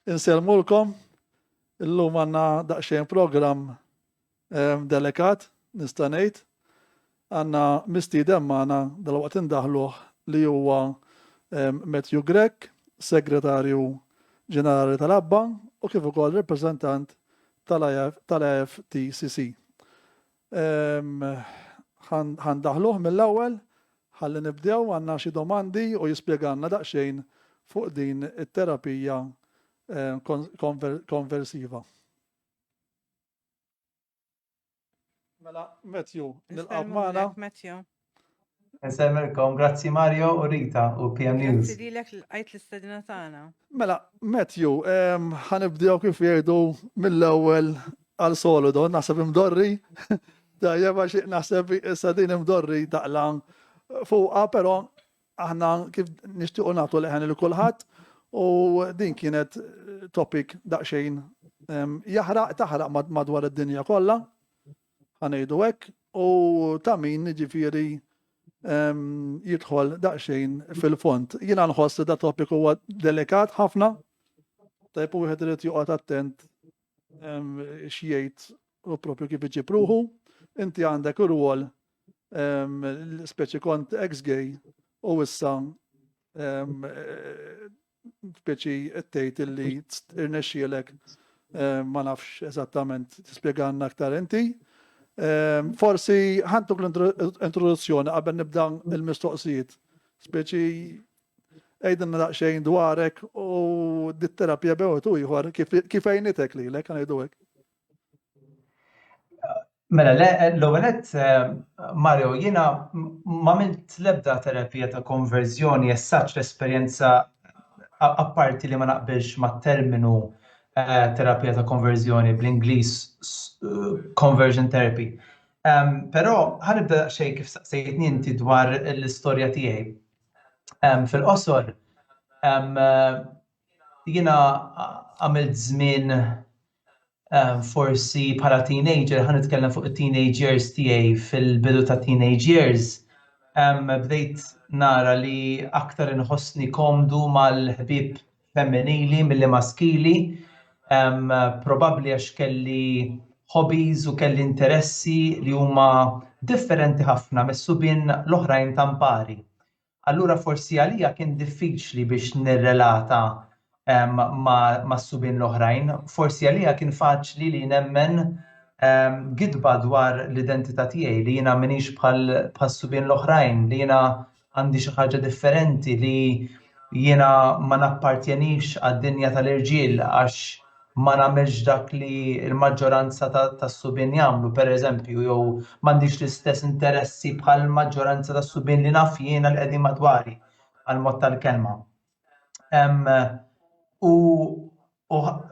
Inselmulkom, illum għandna daqsxejn programm delikat, nista' ngħid. Għandna mistieden magħna dalwaqt indaħluh li huwa Matthew Grech, Segretarju Ġenerali tal-Abba u kif ukoll rappreżentant tal-IFTCC. Ħandaħluh mill-ewwel ħalli nibdew għandna xi domandi u jispjegalna daqsxejn fuq din it-terapija konversiva. Mela, Matthew, nilqab magħna. Matthew. Nsemmelkom, grazzi Mario u Rita u PM News. Grazzi lilek għajt l-istedina tagħna. Mela, Matthew, ħanibdew kif jgħidu mill-ewwel għal solido, naħseb imdorri. Tajjeb għax naħseb issa din imdorri taqlan fuqha, però aħna kif nixtiequ nagħtu leħen lil kulħadd u din kienet topic daqsxejn taħraq madwar id-dinja kollha, ħanejdu hekk, u ta' min ġifieri jidħol daqsxejn fil-fond. Jiena nħoss da topic huwa delikat ħafna, tajb u wieħed irid joqgħod attent x'jgħid u proprju kif iġib ruħu. Inti għandek ir-rwol speċi kont ex-gay u issa speċi tgħid illi irnexxielek ma nafx eżattament tispjegalna aktar inti. Forsi ħantuk l-introduzzjoni qabel nibda il-mistoqsijiet. Speċi għejdinna daqsxejn dwarek u dit-terapija bewtu ieħor kif għajnitek lilek ngħidu hekk. Mela, l-ewwel Mario, jiena m'għamilt l-ebda terapija ta' konverżjoni essaċ l-esperjenza apparti li ma naqbilx mat-terminu terapija ta' konverżjoni bl-Ingliż conversion therapy. Però ħanibda xejn kif saqsejtni inti dwar l-istorja tiegħi. Fil-qosor, jiena għamilt żmien forsi bħala teenager, ħanitkellem fuq it-teenage years tiegħi fil-bidu ta' teenage years. Bdejt nara li aktar inħossni komdu mal-ħbieb femminili milli maskili. Probabbli għax kelli hobbies u kelli interessi li huma differenti ħafna mis-subien l-oħrajn ta' mpari. Allura forsi għalija kien diffiċli biex nirrelata ma' subien l-oħrajn. Forsi għalija kien faċli li nemmen gidba dwar l-identità tiegħi li jiena minix bħal subien l-oħrajn, li jiena għandi xi ħaġa differenti, li jiena ma nappartjenix għad-dinja tal-irġiel għax ma nagħmilx dak li l-maġġoranza tas-subien jagħmlu, pereżempju, jew m'għandix l-istess interessi bħal maġġoranza tas-subien li naf jiena li qegħdin madwari għal-mod tal-kelma. U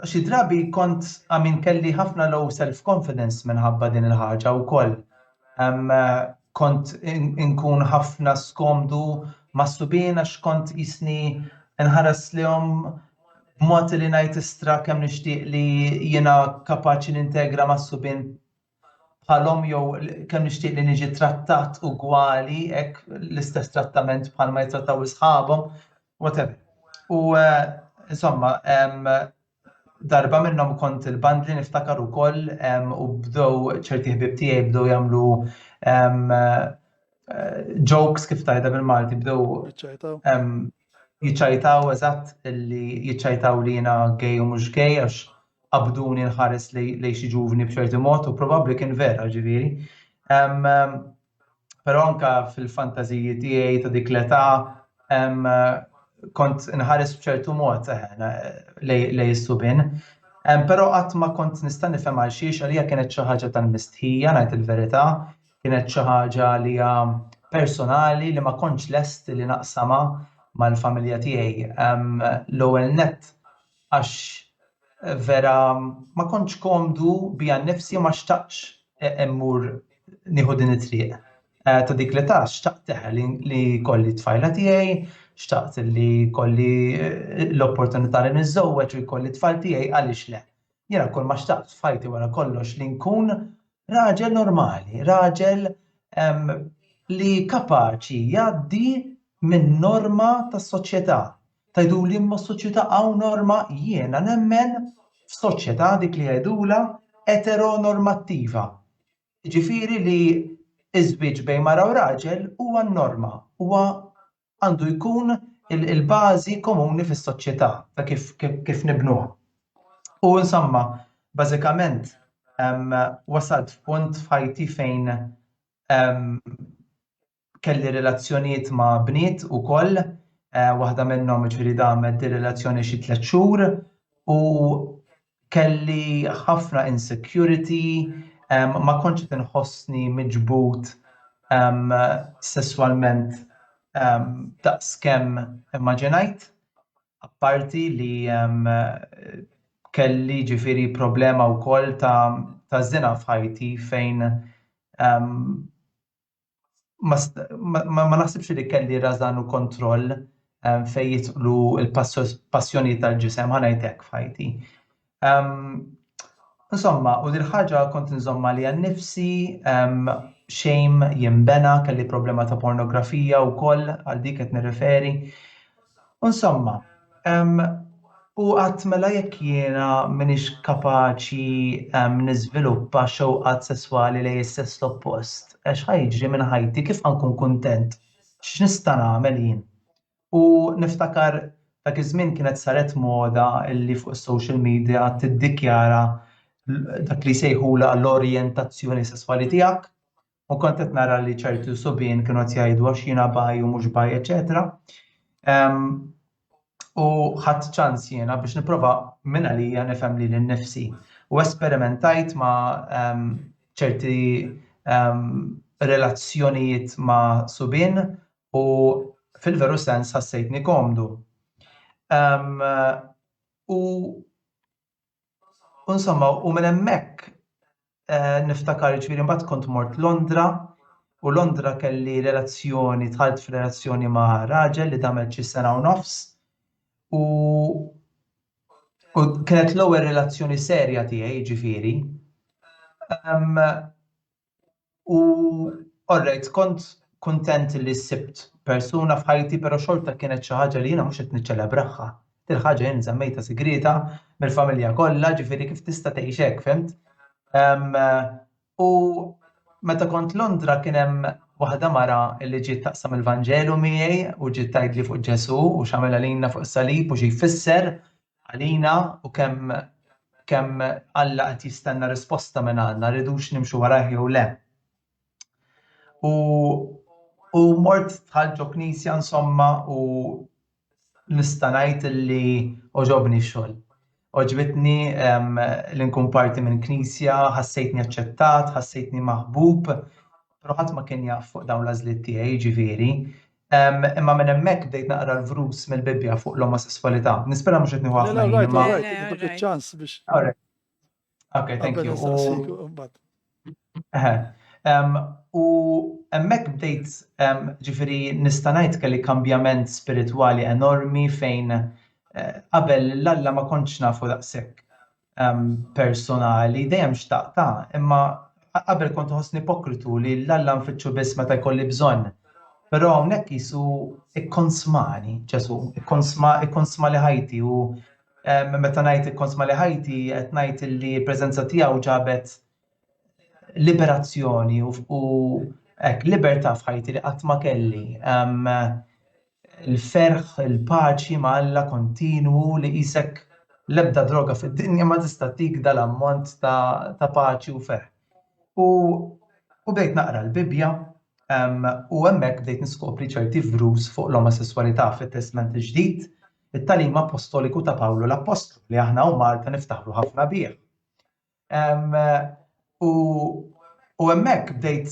xi drabi kelli ħafna low self-confidence minħabba din il-ħaġa wkoll. Kont inkun ħafna skomdu mas-subien għax kont qisni nħares lihom b'mod li ngħid istra kemm nixtieq li jiena kapaċi nintegra mas-subien bħalhom jew kemm nixtieq li niġi trattat ugwali hekk l-istess trattament bħalma jittrattaw isħabhom, whatever. U insomma, darba minnhom kont il-band li niftakar ukoll u bdew ċerti ħbieb tiegħi bdew jagħmlu jokes kif tajda bil-Malti, bdew jiċċajtaw eżatt li jiċċajtaw li jiena gay u mhux gay għax qabduni nħares lejn xi ġuvni b'ċerti mod u probabbli kien vera ġifieri. Però anke fil-fantażiji tiegħi ta' dik l-età kont inħares b'ċertu mod lejn is-subien. Però qatt ma kont nista' nifhem għal xiex għalija kienet xi ħaġa tal-mistħija ngħid il-verità, kienet xi ħaġa li hija personali li ma kontx lest li naqsama mal-familja tiegħi. L-ewwel nett għax vera ma kontx komdu bija nnifsi ma xtaqx immur nieħu din it-triq. Ta' dik l-età xtaqt li kolli tfajla tiegħi, xtaqt li kolli l-opportunità li niżżewweġ u jkolli tfal tiegħi għaliex le. Jiena kull ma xtaqt f'ħajti wara kollox li nkun raġel normali, raġel li kapaċi jgħaddi min norma tas-soċjetà. tajduli imma s-soċjetà hawn norma, jiena nemmen f'soċjetà dik li jgħidula eteronormattiva. Ġifieri li iż-żwieġ bejn mara u raġel huwa n-norma, huwa għandu jkun il-bażi komuni fis-soċjetà ta' kif nibnuha. U insomma, bażikament wasalt f'punt f'ħajti fejn kelli relazzjonijiet ma' bniet ukoll, waħda minnhom ġifieri damet ir-relazzjoni xi 3 xhur u kelli ħafna insecurity, ma kontx qed inħossni miġbud sesswalment daqskemm immaġinajt, apparti li kelli ġifieri problema wkoll ta' żina f'ħajti fejn ma naħsibx li kelli rażan u kontroll fejn jidħlu l-passjonijiet tal-ġisem ħanajt hekk f'ħajti. Insomma, u dil ħaġa kont inżomma li nnifsi xejn jinbena, kelli problema ta' pornografija wkoll għal dik qed nirreferi. Insomma, u qatt mela jekk jiena m'iniex kapaċi niżviluppa xewqat sesswali lejn is-sess oppost, x'ħajġri minn ħajti, kif ħankun kuntent, x'nista' nagħmel jien. U niftakar dak iż-żmien kienet saret moda illi fuq is-social media tiddikjara dak li jsejħula l-orjentazzjoni sesswali tiegħek, u kont qed nara li ċertu subien kienu qed jgħidu għax jiena bi u mhux bi, eċetera. U ħadd ċans jiena biex nipprova minn għalija nifhem lili nnifsi u esperimentajt ma' ċerti relazzjonijiet ma' subien u fil-veru sens ħassejtni komdu. U insomma, u minn hemmhekk niftakar ġifieri mbagħad kont mort Londra u Londra kelli relazzjoni, dħalt f'relazzjoni ma' raġel li damet xi sena u nofs u kienet l-ewwel relazzjoni serja tiegħi ġifieri. U alright, kont kuntent li sibt persuna f'ħajti, però xorta kienet xi ħaġa li jiena mhux qed niċċelebraħħa. Dil ħaġa jien żammejtha sigrita mill-familja kollha, ġifieri kif tista' tgħix hekk, fimt? U meta kont Londra kien hemm waħda mara li ġiet taqsam il-Vanġelu miegħi u ġiet tgħidli fuq Ġesu u x'għamel għalina fuq is-salib u xi jfisser għalina u kemm Alla qed jistenna risposta minn għandna, rridux nimxu warah jew le. U mort dħalt ġo knisja insomma u nista' ngħid li oġobni x-xogħol. Oġbitni li nkun parti minn knisja, ħassejtni aċċettat, ħassejtni maħbub, però ħadd ma kien jaf fuq dawn l-għażliet tiegħi ġifieri. Imma minn hemmhekk bdejt naqra l-vrus mill-Bibbja fuq l-omosessualità. Nispera mhux qed nieħu ħafna ħin imma. Right, ċans biex. Okay, thank you. U hemmhekk bdejt ġifieri nista' ngħid kelli kambjament spiritwali enormi fejn qabel l-Alla ma kontx nafu daqshekk personali, dejjem xtaqta, imma qabel kont ħossni ipokritu li l-Alla nfittxu biss meta jkolli bżonn. Però hawnhekk qisu ikkonsmani, Ġesu, ikkonsma li ħajti u meta ngħid ikkonsma li ħajti qed ngħid li l-preżenza tiegħu ġabet liberazzjoni u hekk libertà f'ħajti li qatt ma kelli. Il-ferħ, il-paċi ma' Alla kontinwu li qisek l-ebda droga fid-dinja ma tista' tik dal-ammont ta' paċi u ferħ. U bdejt naqra l-Bibbja u hemmhekk bdejt niskopri ċerti vrus fuq l-omosessualità fit-Testament il-Ġdid, it-tagħlim apostoliku ta' Pawlu l-Apostlu li aħna u Malta niftaħru ħafna bih. U hemmhekk bdejt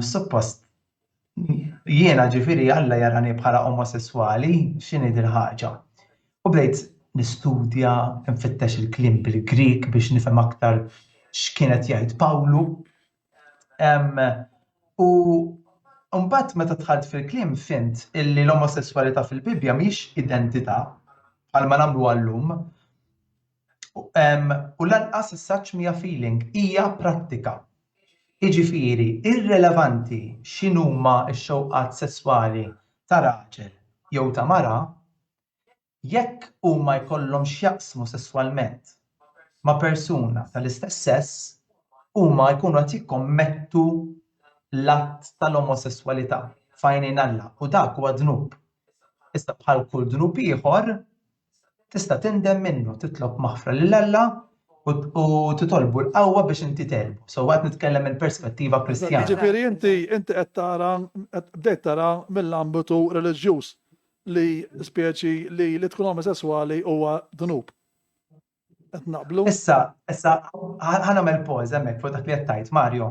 suppost jiena ġifieri Alla jarani bħala omosessuali, x'inhi dil ħaġa. U bdejt nistudja, nfittex il-kliem bil-Grik biex nifhem aktar x'kienet jgħid Pawlu. U mbagħad meta dħalt fil-kliem fint illi l-omosessualità fil-Bibbja mhix identità bħalma nagħmlu għallum. U lanqas is-saċ mija feeling hija prattika. Jiġifieri irrelevanti x'inhuma x-xewqat sesswali ta' raġel jew ta' mara, jekk huma jkollhom x'jaqsmu sesswalment ma' persuna tal-istess sess, huma jkunu qed jikkommettu l-att tal-omosessualità f'għajnejn Alla u dak huwa dnub. Issa bħal kull dnub ieħor tista' tindem minnu, titlob maħfra lil Alla u titolbu l-qawwa biex inti terbu. So qed nitkellem minn perspettiva Kristjana. Ġifieri inti qed tara bdejt tara mill-ambitu reliġjuż li speċi li tkun omosessuali huwa dnub. Qed naqblu? Issa ħanagħmel pause hemmhekk fuq dak li qed tgħid, Mario.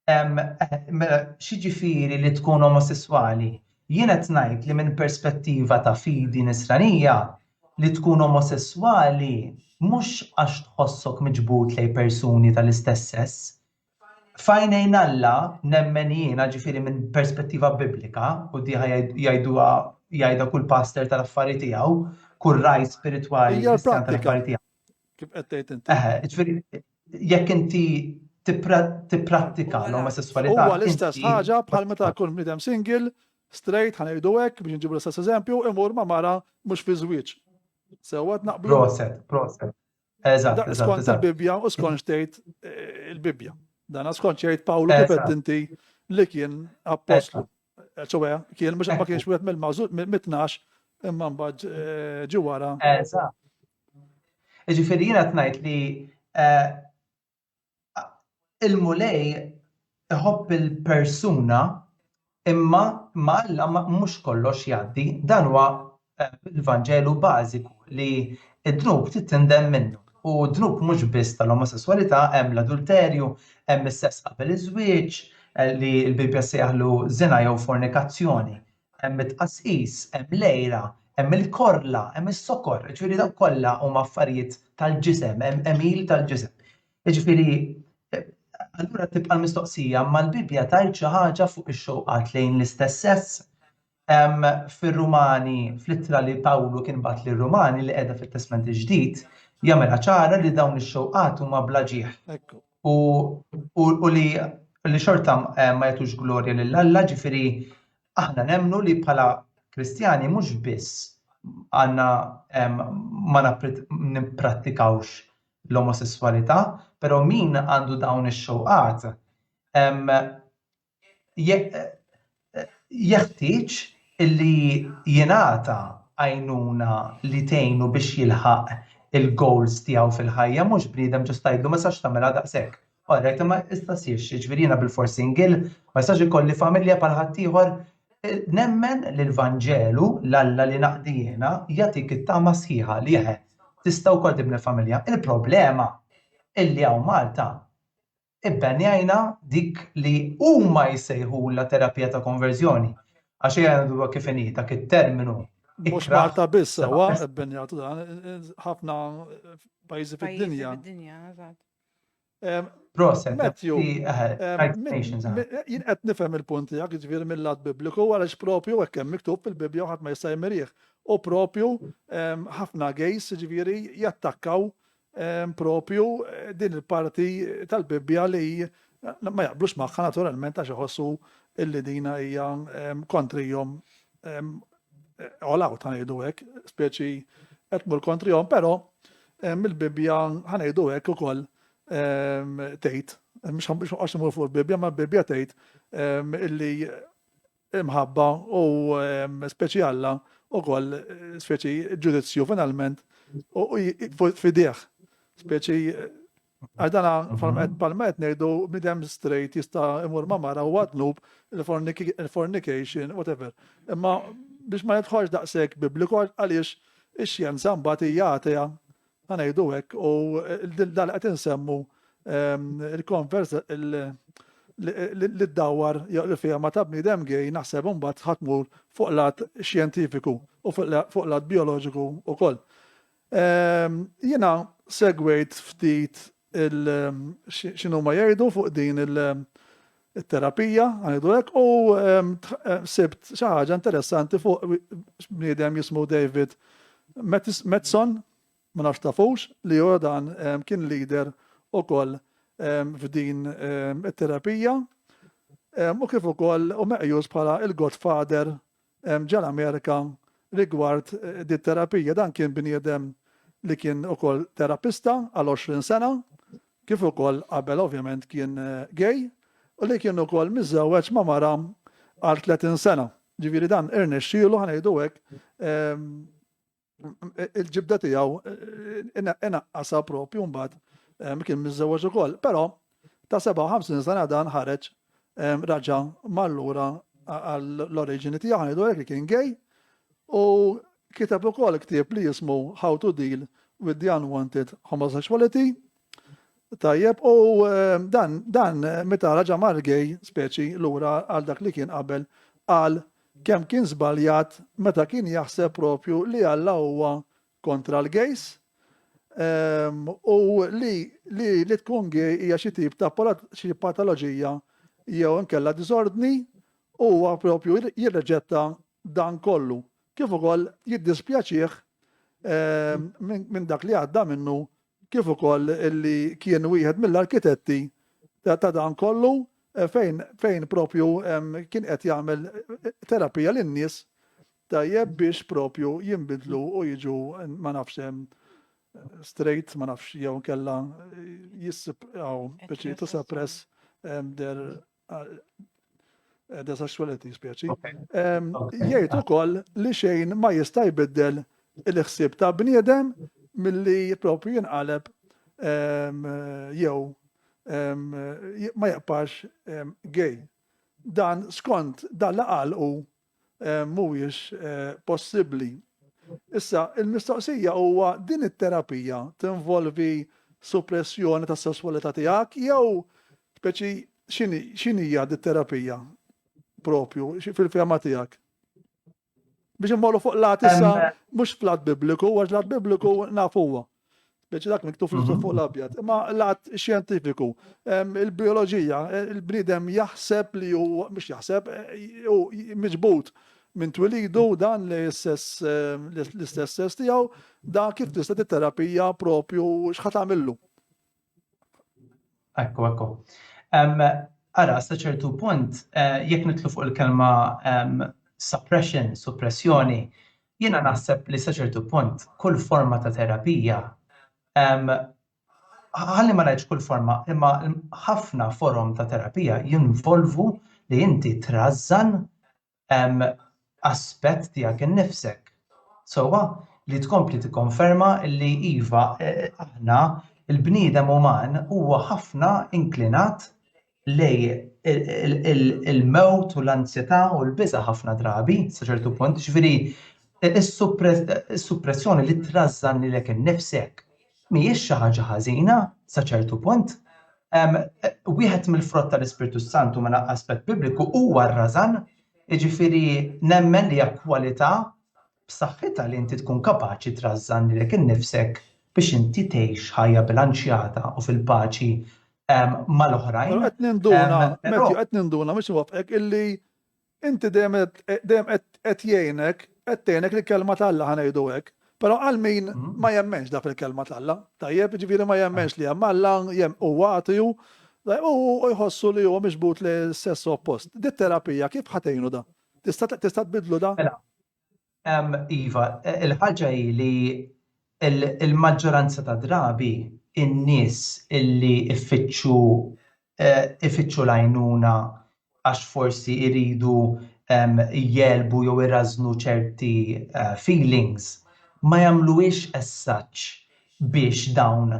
X'jiġifieri li tkun omosessuali? Jien qed ngħid li minn perspettiva ta' fidi nisranija li tkun omosessuali mhux għax tħossok miġbud lejn persuni tal-istess sess. F'għajnejn Alla nemmen jiena ġifieri minn perspettiva biblika u di jgħidha kull pastor tal-affarijiet tiegħu, kull raj spiritwali Kristjan tal-affarijiet tiegħu. Kif qed tgħid inti? Ġifieri jekk inti tipprattika l-omosessualità. Huwa l-istess ħaġa bħal meta jkun bniedem single, straight ħanejdu hekk biex nġibu l-istess eżempju, imur ma' mara mhux fi żwieġ. Sewwa naqblu. Proset. Eżatt. Skont il-Bibja u skont xtejt il-Bibja. Dan skont xejt Pawlu kif qed inti li kien apostlu. ċowe, kien mux ma kienx wieħed mill-mawżut mit-12 imma mbagħad ġi wara. Eżatt. Ġifieri jiena qed ngħid li il-mulej iħobb il-persuna imma Alla mhux kollox jgħaddi. Dan huwa il-Vanġelu bażiku li d-dnub titindem minnu. U d-dnub mhux biss tal-omosessualità, hemm l-adulterju, hemm is-sess qabel iż-żwieġ li l-Bibja sejjaħlu żina jew fornikazzjoni, hemm it-tqasqis, hemm lejra, hemm il-korla, hemm is-sokor, ġifieri dawk kollha huma affarijiet tal-ġisem, hemm il tal-ġisem. Ġifieri allura tibqa' l-mistoqsija ma l-Bibja tgħid xi ħaġa fuq ix-xewqat lejn l-istess sess. Fir-Rumani, fl-ittra li Pawlu kien bagħat lir-Rumani li qiegħda fit-Testament il-Ġdid, jagħmilha ċara li dawn ix-xewqat huma bla ġieħ. U li xorta ma jagħtux glorja lil Alla, ġifieri aħna nemmnu li bħala Kristjani mhux biss għandna ma nipprattikawx l-omosessualità, però min għandu dawn ix-xewqat jeħtieġ illi jingħata għajnuna li tgħinu biex jilħaq il-goals tiegħu fil-ħajja, mhux bniedem ġust tgħidlu ma sax tagħmilha daqshekk. Orrejt imma istasirx, ġifieri jiena bil-fors single, ma jistax ikolli familja bħal ħadd ieħor. Nemmen li l-Vanġelu l-Alla li naqdi jiena jagħtik it-tama sħiħa li tista' wkoll tibni familja. Il-problema illi hawn Malta ibbenjajna dik li huma jsejħula terapija ta' konverżjoni. Għax jgħidu kif inhi dak it-terminu. Mhux Malta biss huwa ibbenjatu dan ħafna pajjiżi fid-dinja. Proset. Matthew, jien qed nifhem il-punt tiegħek jiġifieri mill-lat Bibliku għaliex propju hekk hemm miktub fil-Bibja u ħadd ma jista' jmerih. U propju ħafna gejs jiġifieri jattakkaw propju din il-parti tal-Bibja li ma jaqblux magħha naturalment għax iħossu illi dina hija kontrihom all out ħanejdu hekk, speċi qed tmur kontrihom, però mill-Bibja ħanejdu hekk ukoll tgħid, mhux għax imur fuq il-Bibja, ma l-Bibja tgħid illi imħabba u speċi Alla ukoll speċi ġudizzju finalment fidejh. Speċi għadana palma qed ngħidu bniedem straight jista' imur ma' mara u għadnub il-fornication, whatever. Imma biex ma jidħolx daqshekk bibliku għaliex ix-xjenza mbagħad hija atea ngħidu hekk u dal qed insemmu il-konvers li ddawwar jew il-fehma ta' bniedem gej naħseb imbagħad ħatmur fuq lat xjentifiku u fuq lat bioloġiku wkoll. Jiena segwejt ftit x'inhu ma jgħidu fuq din il-terapija għanidu hekk u sibt xi ħaġa interessanti fuq bniedem jismu David Metson, ma nafx tafux, li huwa dan kien leader ukoll f'din it-terapija u kif ukoll u meqjus bħala il-Godfather ġal Amerika rigward di terapija dan kien bniedem li kien ukoll terapista għal 20 sena, kif ukoll qabel ovvjament kien gay, u li kien ukoll miżewweġ ma' mara għal 30 sena. Ġifieri dan irnexxielu ħanejdu hekk il-ġibda tiegħu inaqqasha propju mbagħad kien miżewweġ ukoll. Però ta' 57 sena dan ħareġ raġa' mallura għall-oriġini tiegħu ħanejdu hekk li kien gay u kitab ukoll ktieb li jismu How to Deal with the Unwanted Homosexuality. Tajjeb, u dan meta raġa' mar gay speċi lura għal dak li kien qabel qal kemm kien żbaljat meta kien jaħseb propju li Alla huwa kontra l-gays u li tkun gay hija xi tip ta' xi patoloġija jew inkella disordni u huwa propju jirreġetta dan kollu. Kif ukoll jiddispjaċih minn dak li għadda minnu kif ukoll illi kien wieħed mill-arkitetti ta' dan kollu fejn propju kien qed jagħmel terapija lin-nies tajjeb biex propju jinbidlu u jiġu ma nafx straight ma nafx jew kella biex suppress their sexuality speċi. Jgħid ukoll li xejn ma jista' jbiddel il-ħsieb ta' bniedem milli propju jinqaleb jew ma jaqpax gay. Dan skont dan li qalqu mhuwiex possibbli. Issa il-mistoqsija huwa din it-terapija tinvolvi suppressjoni tas-sesswalità tiegħek jew speċi x'inhija dit-terapija propju fil-fema tiegħek? Biex immorru fuq lat issa mhux flat bibliku, għax lat bibliku nafuha. Speċi dak miktub fuq l-abjad, imma lat xjentifiku. Il-bioloġija, il-bniedem jaħseb li hu mhux jaħseb, hu miġbud minn twilidu dan l-istess sess tiegħu, dan kif tista' tit-terapija propju x'ħad tagħmillu. Ekku. Ara, sa ċertu punt, jekk nitlu fuq il-kelma suppressjoni, jiena naħseb li sa ċertu punt kull forma ta' terapija, ħalli ma ngħidx kull forma, imma ħafna forom ta' terapija jinvolvu li inti trażżan aspett tiegħek innifsek. Sewwa li tkompli tikkonferma li iva aħna il-bniedem uman huwa ħafna inklinat lej il-mewt u l-ansjetà u l-biża' ħafna drabi sa ċertu punt, ġifieri is-suppressjoni li trażżan lilek innifsek mhijiex xi ħaġa ħażina sa ċertu punt. Wieħed mill-frott tal-Ispiritu Santu minn aspett bibliku huwa r-rażan, jiġifieri nemmen li hija kwalità b'saħħitha li inti tkun kapaċi trażżan lilek innifsek biex inti tgħix ħajja bilanċjata u fil-paċi mal-oħrajn. Qed ninduna mhux wafqek illi inti dejjem qed jgħinek li kelma tal-Alla ħanejdu hekk. Però għal min ma jemmenx dak il-kelma tal-Alla. Tajjeb, ġifieri ma jemmenx li hemm Alla huwa għatiju u jħossu li huwa miġbut li sess oppost. Dit-terapija kif ħatejnu da? Tista' tbidlu da? Iva, il-ħaġa hi li il-maġġoranza ta' drabi in-nies illi ifittxu l-għajnuna għax forsi iridu jelbu jew irażnu ċerti feelings ma jagħmluhiex as such biex dawn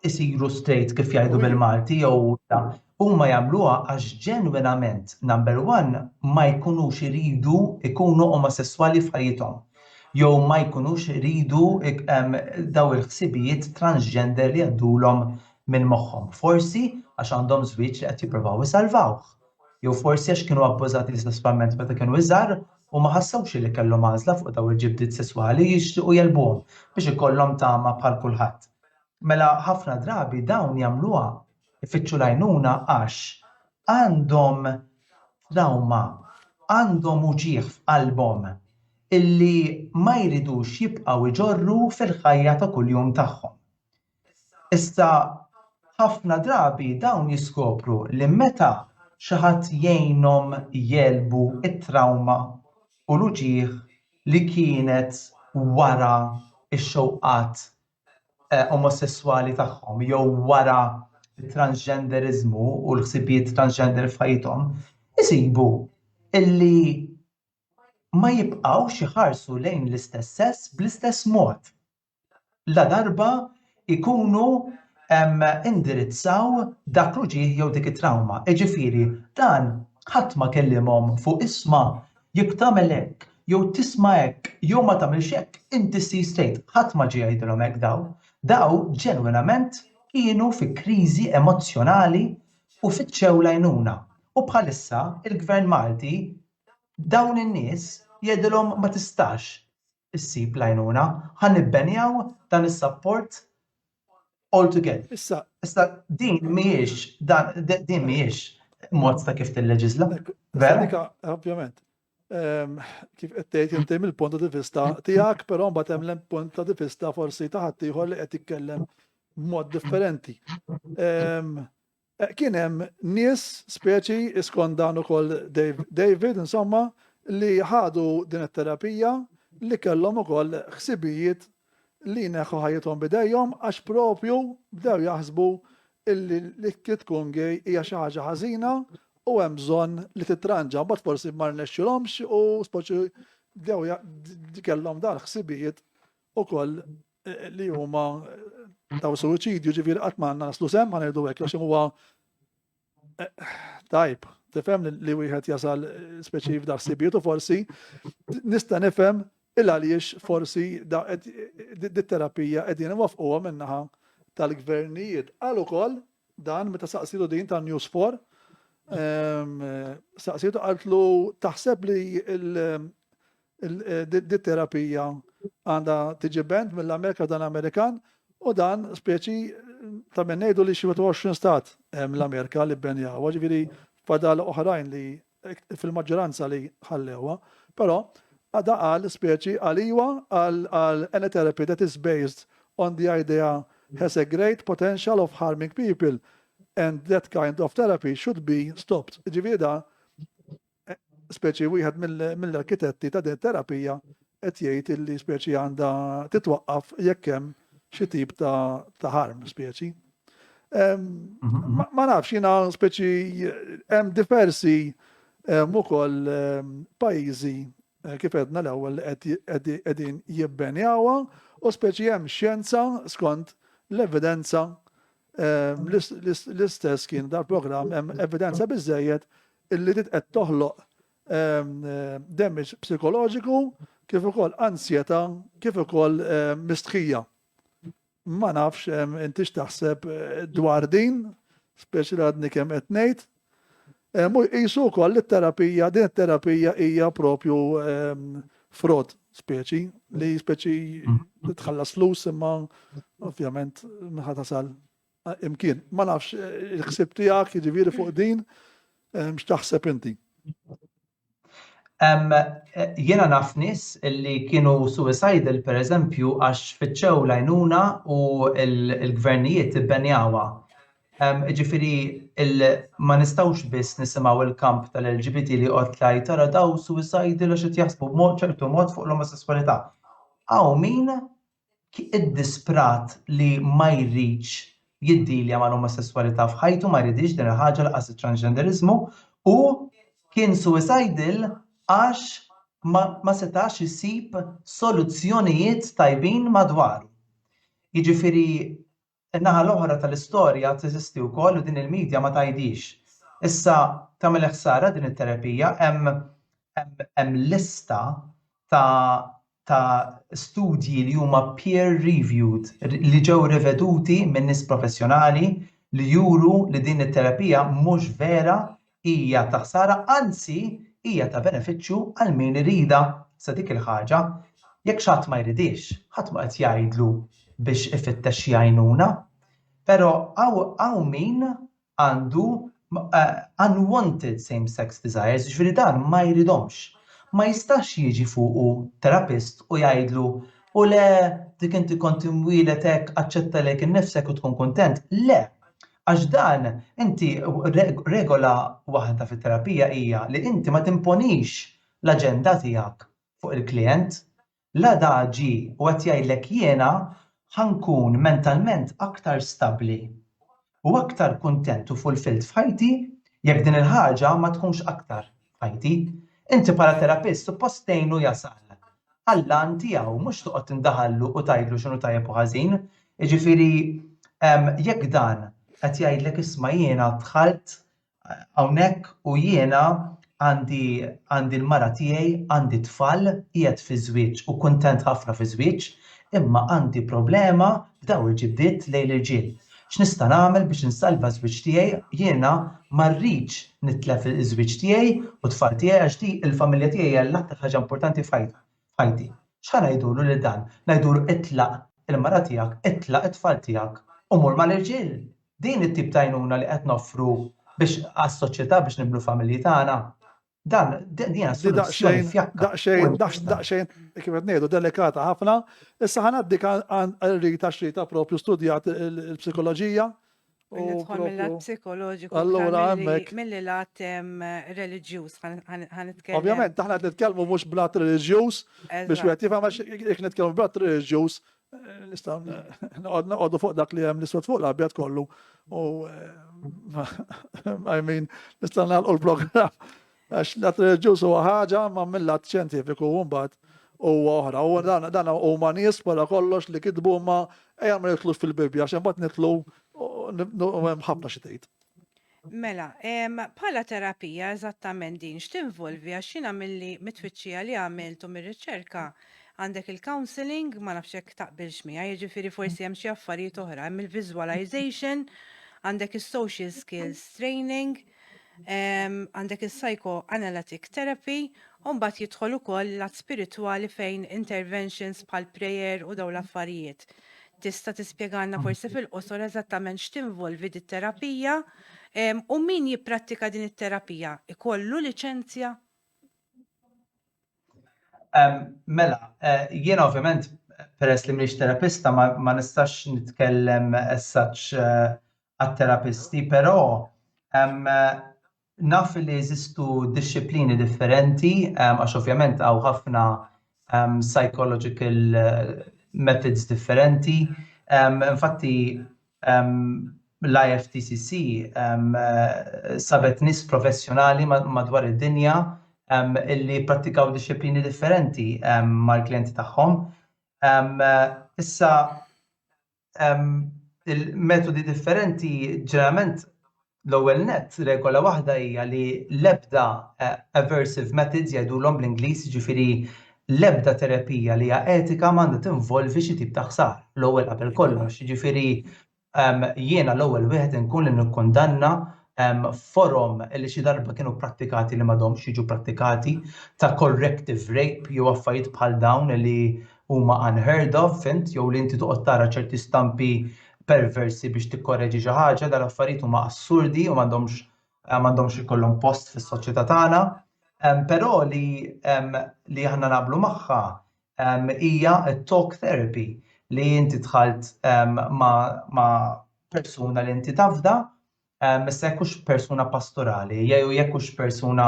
isiru straight kif jgħidu bil-Malti jew huma jagħmluha għax ġenwinament number one ma jkunux iridu jkunu omosessuali f'ħajjithom. Jew ma jkunux iridu daw il-ħsibijiet transgender li għaddulhom minn moħħhom. Forsi għax għandhom żwieġ li qed jippruvaw isalvawh. Jew forsi għax kienu abbużati sesswalment meta kienu iżgħar u ma ħassewx li kellhom għażla fuq daw il-ġibdiet sesswali jixtiequ jelbuhom biex ikollhom tama bħal kulħadd. Mela ħafna drabi dawn jagħmluha ifittxu l-għajnuna għax għandhom trauma, għandhom uġigħ f'qalbhom illi ma jridux jibqgħu iġorru fil-ħajja ta' kuljum tagħhom. Issa ħafna drabi dawn jiskopru li meta xi ħadd jgħinhom jelbu it-trauma u l-uġigħ li kienet wara x-xewqat omosessuali tagħhom jew wara transgenderizmu u l-ħsibijiet transgender f'ħajthom, isibu illi ma jibqgħux iħarsu lejn l-istess sess bl-istess mod. La darba ikunu indirizzaw dak lu ġie jew dik it-trauma. Ġifieri dan ħadd ma kellimhom fuq isma' jekk tagħmel hekk, jew tisma' hekk, jew ma tagħmilx hekk, inti ssir straight. Ħadd ma ġie jgħidilhom hekk daw. Daw ġenwinament kienu fi kriżi emozjonali u fittxew l-għajnuna. U bħalissa il-Gvern Malti dawn in-nies jgħidilhom ma tistax issib l-għajnuna, ħannibbenjaw dan is-support all together. Issa din mhijiex mod ta' kif tilleġisla. Vera? Ovvjament. Kif qed tgħid inti mill-punt di vista tiegħek, però mbagħad hemm l-punt di vista forsi ta' ħadd ieħor li qed jitkellem b'mod differenti. Kien hemm nies speċi iskont dan ukoll David, insomma, li ħadu din it-terapija li kellhom ukoll ħsibijiet li neħu ħajjithom bidejhom għax propju bdew jaħsbu li tkun gej hija xi ħaġa ħażina u hemm bżonn li titranġa, mbagħad forsi ma rnexxilhomx u spoċi bdew kellhom dan ħsibijiet ukoll li huma taw suwiċidju, ġifieri qatt ma naslu sem ma ngħidu hekk għax huwa tajb. Tifhem li wieħed jasal speċi f'dak ħsibijiet u forsi nista' nifhem il-għaliex forsi dit-terapija qegħdin iwaffquha min-naħa tal-gvernijiet. Qal ukoll dan meta saqsilu din ta' News 4, saqsitu qaltlu taħseb li dit-terapija għandha tiġi band mill-Amerika dan Amerikan u dan speċi ta' minn ngħidu li xi 20 stat l-Amerika li bbenjaw, ġifieri fadal oħrajn li fil-maġġoranza li ħallewha, però għada għal speċi għaliwa għal any therapy that is based on the idea has a great potential of harming people and that kind of therapy should be stopped. Ġifieri da speċi wieħed mill-arkitetti ta' din terapija qed jgħid li speċi għandha titwaqqaf jekk hemm xi tip ta' harm speċi. Ma nafx jiena speċi hemm diversi ukoll pajjiżi kif edna l-ewwel qegħdin jibbenjawha u speċi hemm xjenza skont l-evidenza l-istess kien dal-programm hemm evidenza biżżejjed illi qed toħloq damage psikoloġiku kif ukoll ansjeta kif ukoll mistħija. Ma nafx intix taħseb dwar din, speċi għadni kemm qed ngħid. Jisu wkoll it-terapija, din it-terapija hija propju frod speċi li speċi titħallas flus imma ovvjament ħatasal imkien. Ma nafx il-ħsieb tiegħek jiġifieri fuq din x'taħseb inti. Jiena naf nies li kienu suicidal pereżempju għax fittxew l-għajnuna u l-gvernijiet ibbenjawha. Ġifieri ma nistgħux biss nisimgħu il-kamp tal-LGBT li qod tgħid tara daw suicidal għax qed jaħsbu b'mod ċertu mod fuq l-omosessualità. Hawn min id-disprat li ma jridx jiddilja mal-omosessualità f'ħajtu ma jridx din il-ħaġa laqas it-transgenderizmu u kien suicidal għax ma setax isib soluzzjonijiet tajbin madwaru. Jiġifieri in-naħa l-oħra tal-istorja teżisti wkoll u din il-medja ma tgħidix. Issa tagħmel ħsara din it-terapija hemm lista ta' studji li huma peer reviewed li ġew riveduti minn nies professjonali li juru li din it-terapija mhux vera hija ta' ħsara, anzi hija ta' benefiċċju għal min irida sa dik il-ħaġa. Jekk xatt ma jridix, ħadd ma qed jgħidlu biex ifittex xi għajnuna, però hawn min għandu unwanted same-sex desires, ġifieri dan ma jridhomx. Ma jistax jiġi fuqu terapist u jgħidlu u le dik inti kont imwielet hekk aċċetta lek innifsek u tkun kuntent. Le, għax dan inti regola waħda fit-terapija hija li inti ma timponix l-aġenda tiegħek fuq il-klient, la daġi u qed jgħidlek jiena ħankun mentalment aktar stabbli u aktar kuntent u fulfilled f'ħajti jekk din il-ħaġa ma tkunx aktar f'ħajti. Inti bħala terapist suppost tgħinu jasal għall-lan tiegħu mhux toqgħod tindaħallu u tgħidlu x'inhu tajjeb u ħażin. Jiġifieri jekk dan qed jgħidlek isma' jiena dħalt hawnhekk u jiena għandi l-mara tiegħi, għandi tfal, qiegħed fi żwieġ u kuntent ħafna fi żwieġ, imma għandi problema b'dawn il-ġibdiet lejn l-irġiel. X'nista' nagħmel biex insalva żwieġ tiegħi? Jiena ma rridx nitlef iż-żwieġ tiegħi u tfal tiegħi għax il-familja tiegħi hija l-aktar ħaġa importanti f'ħajti. X'ħa ngħidulu lil dan? Ngħidulu itlaq il-mara tiegħek, itlaq it-tfal tiegħek u mur mal-irġiel. Din it-tip ta' għajnuna li qed noffru biex għas-soċjetà biex nibnu familji tagħna. Dina soluzzjoni daqsxejn kif qed ngħidu delikata ħafna. Issa ħanaddik għal Rita Xrita propju studjat il-psikoloġija. Nidħol mill-lat psikoloġiku. Allura hemmhekk. Mill-lat reliġjuż ħanitkellem. Ovvjament aħna qed nitkellmu mhux blat reliġjuż biex wieħed jifhem għax jekk nitkellmu blat reliġjuż nistgħu noqogħdu fuq dak li hemm l-iswed fuq l-abjad kollu u I mean nistgħu nagħlqu l-programm. Għax lat reliġjuż huwa ħaġa ma mill-lat xjentifiku mbagħad huwa oħra. U dan huma nies wara kollox li kitbu ma ejja ma nitlux fil-Bibja għax imbagħad nitlu hemm ħafna xi tgħid. Mela, bħala terapija eżattament din x'tinvolvi għax jiena milli mit-tfittxija li għamiltu mir-riċerka għandek il-counseling ma nafx hekk taqbilx miegħha, jiġifieri forsi hemm xi affarijiet oħra, hemm il-visualization, għandek is-social skills training, għandek il-psychoanalytic therapy, u mbagħad jidħol ukoll lat spiritwali fejn interventions bħal prayer u dawn l-affarijiet. Tista' tispjegana forsi fil-qosor eżattament x'tinvolvi dit-terapija u min jipprattika din it-terapija? Ikollu liċenzja? Mela, jiena ovvjament peress li m'iniex terapista ma nistax nitkellem as such għat-terapisti, però naf li jeżistu disċiplini differenti għax ovvjament hawn ħafna psychological methods differenti. Infatti l-IFTCC sabet nies professjonali madwar id-dinja illi prattikaw disċiplini differenti mal-klijenti tagħhom. Issa il-metodi differenti ġeneralment l-ewwel nett regola waħda hija li l-ebda aversive methods jgħidulhom bl-Ingliż, jiġifieri l-ebda terapija li hija etika m'għandha tinvolvi xi tip ta' ħsar l-ewwel qabel kollox. Jiġifieri jiena l-ewwel wieħed inkun li nikkundanna forom li xi darba kienu prattikati li m'għadhomx jiġu prattikati ta' corrective rape jew affarijiet bħal dawn li huma unheard of, fint, jew li inti toqgħod tara ċerti stampi perversi biex tikkorreġi xi ħaġa, dal-affarijiet huma assurdi u m'għandhomx ikollhom post fis-soċjetà tagħna. Però li aħna naqblu magħha hija talk therapy li inti dħalt ma' persuna li inti tafda, issa jekkux persuna pastorali, jew jekkux persuna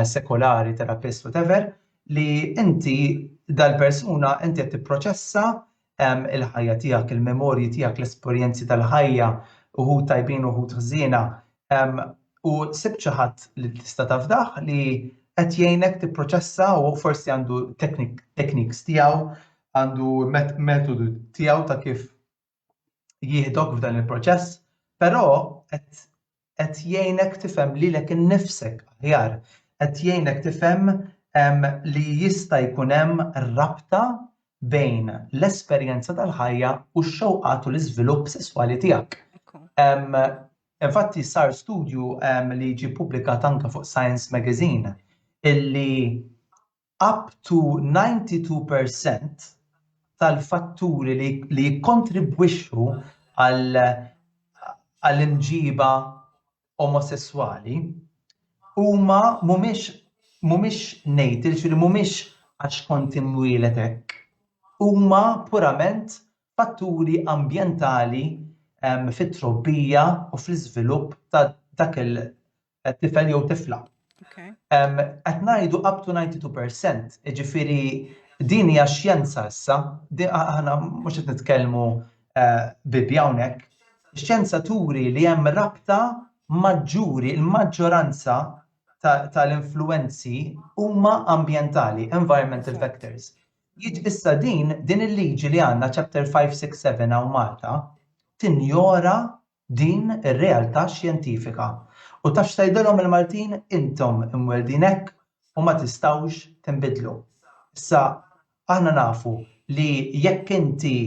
sekolari, terapist, whatever, li inti dal-persuna inti qed tipproċessa il-ħajja tiegħek, il-memorji tiegħek, l-esperjenzi tal-ħajja, uħud tajbin uħud ħżiena, u sib xi ħadd li tista' tafdah li qed jgħinek tipproċessa u forsi għandu techniques tiegħu, għandu metodu tiegħu ta' kif jieħdok f'dan il-proċess, però qed jgħinek tifhem lilek innifsek aħjar, qed jgħinek tifhem li jista' jkun hemm rabta bejn l-esperjenza tal-ħajja u x-xewqat u l-iżvilupp sesswali tiegħek. Infatti sar studju li ġie ppubblikat anke fuq Science Magazine illi up to 92% tal-fatturi li jikkontribwixxu għall-imġiba omosessuali huma mhumiex native, ġifieri mhumiex għax kont imwieled hekk. Huma purament fatturi ambjentali fit-trobbija u fl-iżvilupp ta' dak il-tifel jew tifla. Okay. Qed ngħidu up to 92%, ġifieri din hija xjenza issa, aħna mhux qed nitkellmu bibi hawnhekk. Ix-xjenza turi li hemm rabta maġġuri, il-maġġoranza tal-influenzi huma ambjentali, environmental factors. Issa din il-liġi li għandna chapter 567 hawn Malta tinjora din ir-realtà xjentifika. U taf x'tgħidilhom il-Maltin intom imweldin hekk u ma tistgħux tinbidlu. Issa aħna nafu li jekk inti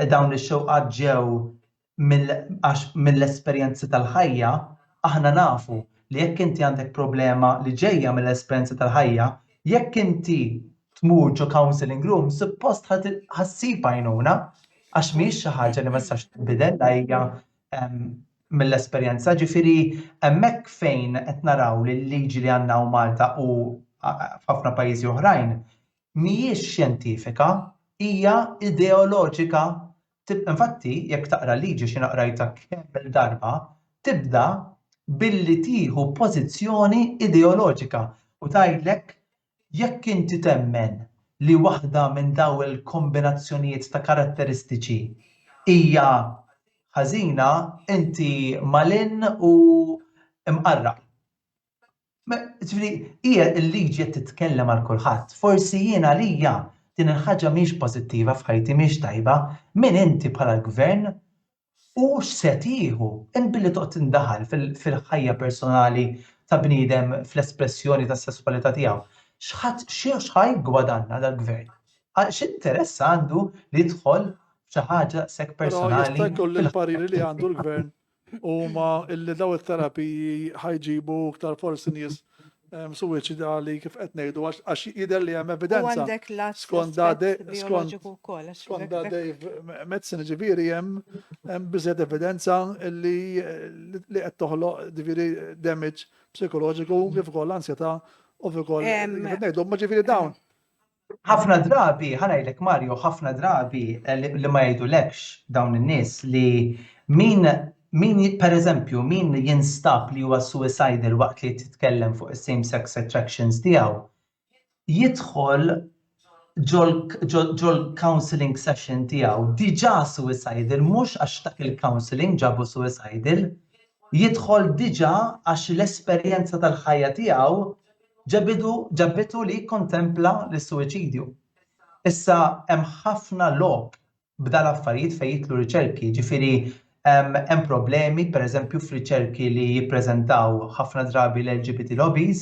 dawn ix-xewqat ġew mill-esperjenzi tal-ħajja, aħna nafu li jekk inti għandek problema li ġejja mill-esperjenzi tal-ħajja, jekk inti tmur ġo counseling room, suppost ħassib għajnuna, għax mhix xi ħaġa li ma tistax tinbidel hija mill-esperjenza. Ġifieri hemmhekk fejn qed naraw li l-liġi li għandna u Malta u f'ħafna pajjiżi oħrajn mhijiex xjentifika, hija ideoloġika. Infatti, jekk taqra liġi xi naqrajta kemm darba, tibda billi tieħu pożizzjoni ideoloġika u tgħidlek jekk inti temmen li waħda minn daw il-kombinazzjonijiet ta' karatteristiċi hija ħażina, inti malin u imqarraq. Ġifieri hija l-liġi qed titkellem għal kulħadd. Forsi jiena għalija din il-ħaġa mhix pożittiva f'ħajti mhix tajba, min inti bħala l-gvern u x'se tieħu inbilli toqgħod tindaħal fil-ħajja personali ta' bniedem fl-espressjoni tas-sesswalità tiegħu. X'ħaj gwadanna dal-gvern? X'interess għandu li jidħol f'xi ħaġa sekk personali? Jista' jkun il-pariri li għandu l-gvern huma illi daw it-terapiji ħajġibu iktar forsi nies suwiċidali kif qed ngħidu għax jidher li hemm evidenza. Skont Dave Metzen ġifieri hemm biżgħet evidenza li qed toħloq ġifieri damage psikoloġiku kif ukoll ansjetà u kif ukoll ngħidu ma ġifieri dawn. Ħafna drabi, ħanajlek Mario, ħafna drabi li ma jgħidulekx dawn in-nies li min pereżempju min jinstab li huwa suicidal waqt li titkellem fuq is-same-sex attractions tiegħu, jidħol ġol counseling session tiegħu diġà suicidal mhux għax dak il-counseling ġabu suicidal, jidħol diġà għax l-esperjenza tal-ħajja tiegħu ġabbitu li kontempla l-suicidju. Issa hemm ħafna lok b'dal affarijiet fejn jitlu riċerki, ġifieri hemm problemi pereżempju f'riċerki li jippreżentaw ħafna drabi l-LGBT lobbies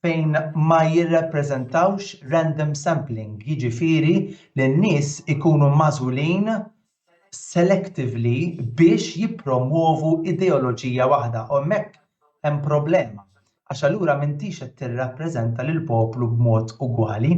fejn ma jirrappreżentawx random sampling, jiġifieri li n-nies ikunu magħżulin selectively biex jippromovu ideoloġija waħda u hemmhekk hemm problema. Għax allura m'intix qed tirrappreżenta lill-poplu b'mod ugwali.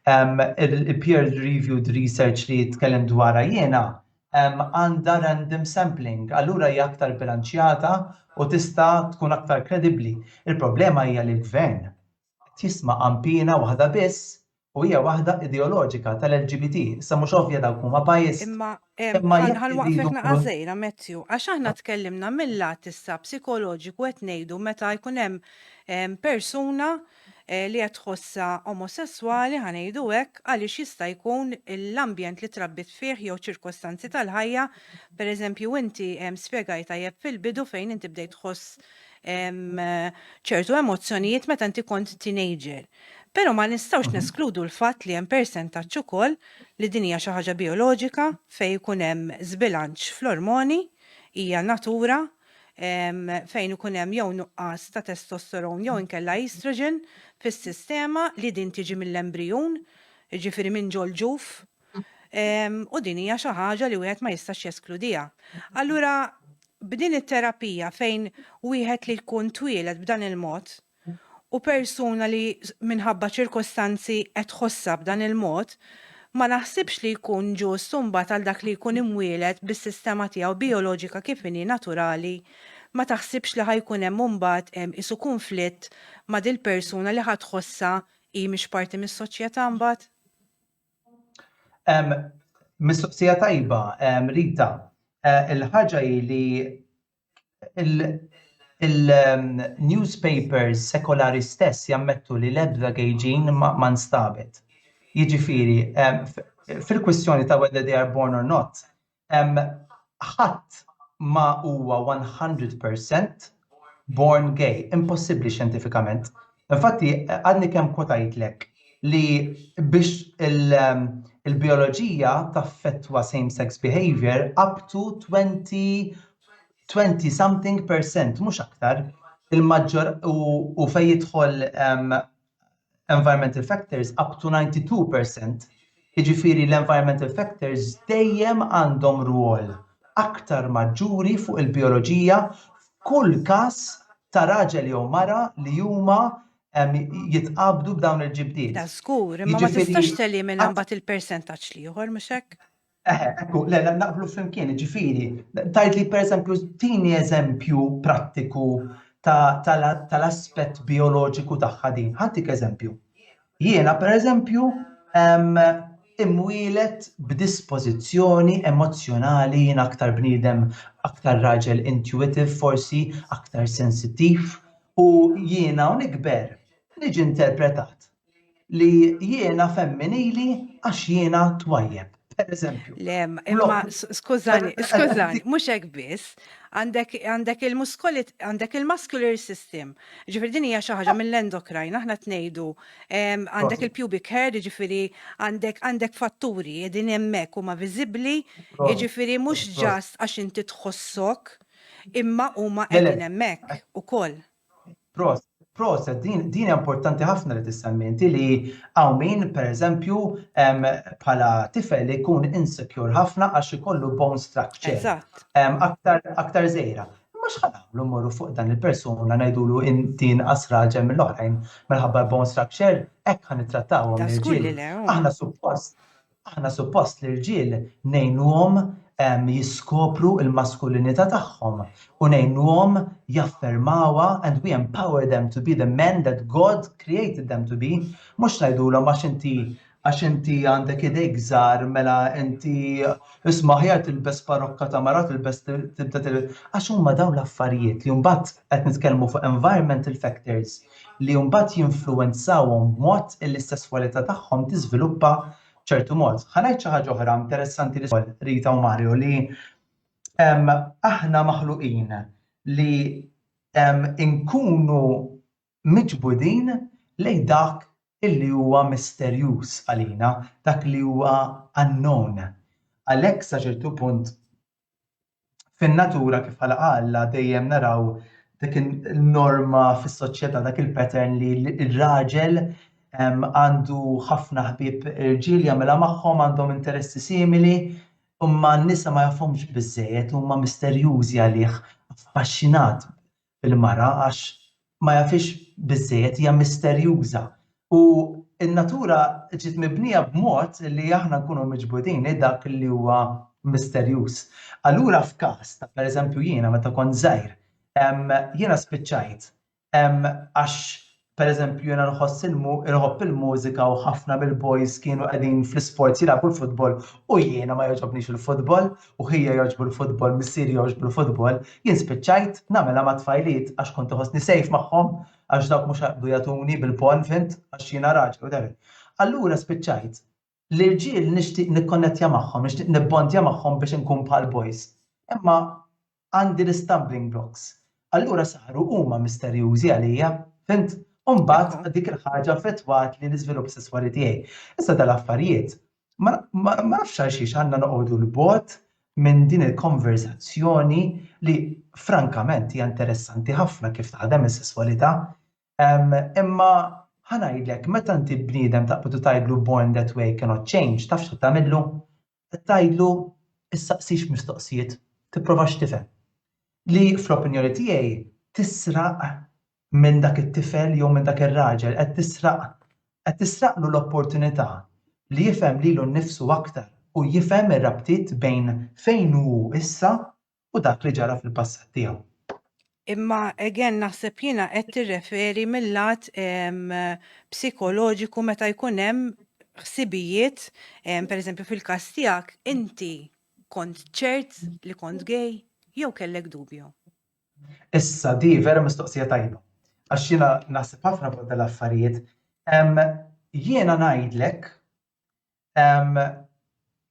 Il-peer reviewed research li jitkellem dwarha jiena għandha random sampling, allura hija aktar bilanċjata u tista' tkun aktar kredibbli. Il-problema hija li l-gvern qed jisma' qampina waħda biss u hija waħda ideoloġika tal-LGBT. Issa mhux ovvja dawk huma pajjiż. Imma ħanwaqfek naqażejra Matthew, għax aħna tkellimna mill-lat issa psikoloġiku qed ngħidu meta jkun hemm persuna li qed tħossha omosessuali ħanejdu hekk għaliex jista' jkun l-ambjent li trabbit fih jew ċirkostanzi tal-ħajja, pereżempju inti spjegajt tajjeb fil-bidu fejn inti bdejt tħoss ċertu emozzjonijiet meta inti kont teenager. Però ma nistgħux neskludu l-fatt li hemm persentaġġ ukoll li din hija xi ħaġa bioloġika fejn ikun hemm żbilanċ fl-ormoni, hija natura fejn ikun hemm jew nuqqas ta' testosteron jew inkella estrogen fis-sistema li din tiġi mill-embryon, jiġifieri minn ġol ġuf, u din hija xi ħaġa li wieħed ma jistax jeskludiha. Allura b'din it-terapija fejn wieħed li jkun twieled b'dan il-mod u persuna li minħabba ċirkostanzi qed tħossha b'dan il-mod, ma naħsibx li jkun ġust imbagħad għal dak li jkun imwieled bis-sistema tiegħu bioloġika kif inhi naturali, ma taħsibx li ħajkun hemm imbagħad isu konflitt ma' dil persuna li ħadd tħossha hi mhix parti mis-soċjetà mbagħad? Mistoqsija tajba, Rita, il-ħaġa li il-newspapers sekolari stess jammettu li l-ebda gay gene ma nstabet. Jiġifieri, fil-kwestjoni ta' whether they are born or not, ħadd ma huwa 100% born gay, impossibbli xjentifikament. Infatti, għadni kemm kwotajtlek li biex il-bioloġija taffettwa same-sex behavior up to 20-something%, mhux aktar, il-maġġor u fejn jidħol environmental factors up to 92%. Jiġifieri l-environmental factors dejjem għandhom rwol aktar maġġuri fuq il-bioloġija f'kull każ ta' raġel jew mara li huma jitqabdu b'dawn il-ġibdiet. Da żgur, imma ma tistax telimina mbagħad il-persentaġġ li ieħor mhux hekk? Ekku, le naqblu flimkien, ġifieri, tgħidli pereżempju tini eżempju prattiku tal-aspett bioloġiku tagħha din. Ħaddik eżempju. Jiena pereżempju imwielet b'dispożizzjoni emozjonali jien aktar bniedem, aktar raġel intuitive forsi, aktar sensittiv u jiena nikber niġi interpretat li jiena femminili għax jiena twajjeb, pereżempju. Le, imma skużani, mhux hekk biss, għandek il-muscular system. Ġifieri din hija xi ħaġa mill-endocrine, aħna tngħidu għandek il-pubic hair, jiġifieri għandek fatturi qegħdin hemmhekk huma viżibbli, jiġifieri mhux ġast għax inti tħossok, imma huma qegħdin hemmhekk ukoll. Proset, din importanti ħafna li tissemminti li hawn min pereżempju bħala tifel li jkun insecure ħafna għax ikollu bone structure. Eżatt. Aktar żgħira. Mhux ħanagħmlu mmorru fuq dan il-persuna ngħidulu inti inqas raġel mill-oħrajn minħabba bone structure hekk ħanittrattawhom l-irġiel. Aħna suppost l-irġiel ngħinuhom jiskopru il-maskulinità tagħhom u ngħinuhom jaffermawha and we empower them to be the men that God created them to be. Mhux ngħidulhom għax inti għandek idejk żgħar mela inti isma' ħjar tilbes parokka ta' mara tilbes tibda għax huma dawn l-affarijiet li mbagħad qed nitkellmu fuq environmental factors li mbagħad jinfluwenzawhom b'mod il-sesswalità tagħhom tiżviluppa ċertu mod. Ħanajt xi ħaġa oħra interessanti li Rita u Mario li aħna maħluqin li nkunu miġbudin lejn dak illi huwa misterjus għalina, dak li huwa unknown. Għalhekk sa ċertu punt fin-natura kif Alla dejjem naraw dik il-norma fis-soċjetà dak il-pattern li l-raġel għandu ħafna ħbieb irġiel jagħmilha magħhom għandhom interessi simili imma n-nisa ma jafhomx biżżejjed huma misterjużi għalih affaxxinat bil-mara għax ma jafix biżżejjed hija misterjuża. U n-natura ġiet mibnija b'mod li aħna nkunu miġbudin dak li huwa misterjuż. Allura f'każ ta' pereżempju jiena meta kont żgħir jiena spiċċajt għax pereżempju jiena nħobb il-mużika u ħafna mill-boys kienu qegħdin fl-isports jilagħbu l-futbol u jiena ma jogħġobniex il-futbol u ħija jogħġbu l-futbol, missieri jogħġbu l-futbol, jien spiċċajt nagħmilha ma' tfajliet għax kont iħossni sejf magħhom għax dawk mhux jaqbdu jagħtuni bil-pon fint għax jiena raġel u devil. Allura spiċċajt l-irġiel nixtieq nikkonnettja magħhom, nixtieq nibbondja magħhom biex inkun bħal boys. Imma għandi l-stumbling blocks. Allura saru huma misterjużi għalija, fint? Mbagħad dik il-ħaġa fetwat li l-iżvilupp sesswali tiegħi. Issa dal-affarijiet ma nafx għaliex għandna noqogħdu l-bogħod minn din il-konversazzjoni li frankament hija interessanti ħafna kif taħdem is-sesswalità. Imma ħanajdlek meta inti bniedem taqbdu tgħidlu born that way cannot change, tafx qed tagħmillu? Qed tgħidlu issaqsix mistoqsijiet, tipprova x'tifhem. Li fl-opinjoni tiegħi tisraq minn dak it-tifel jew minn dak ir-raġel qed tisraqlu l-opportunità li jifhem lilu nnifsu aktar u jifhem ir-rabtiet bejn fejn hu issa u dak li ġara fil-passat tiegħu. Imma again naħseb jiena qed tirreferi mill-lat psikoloġiku meta jkun hemm ħsibijiet, pereżempju fil-każ tiegħek inti kont ċert li kont gay jew kellek dubju? Issa di vera mistoqsija tajba. Għax jiena naħseb ħafna fuq dal-affarijiet. Jiena ngħidlek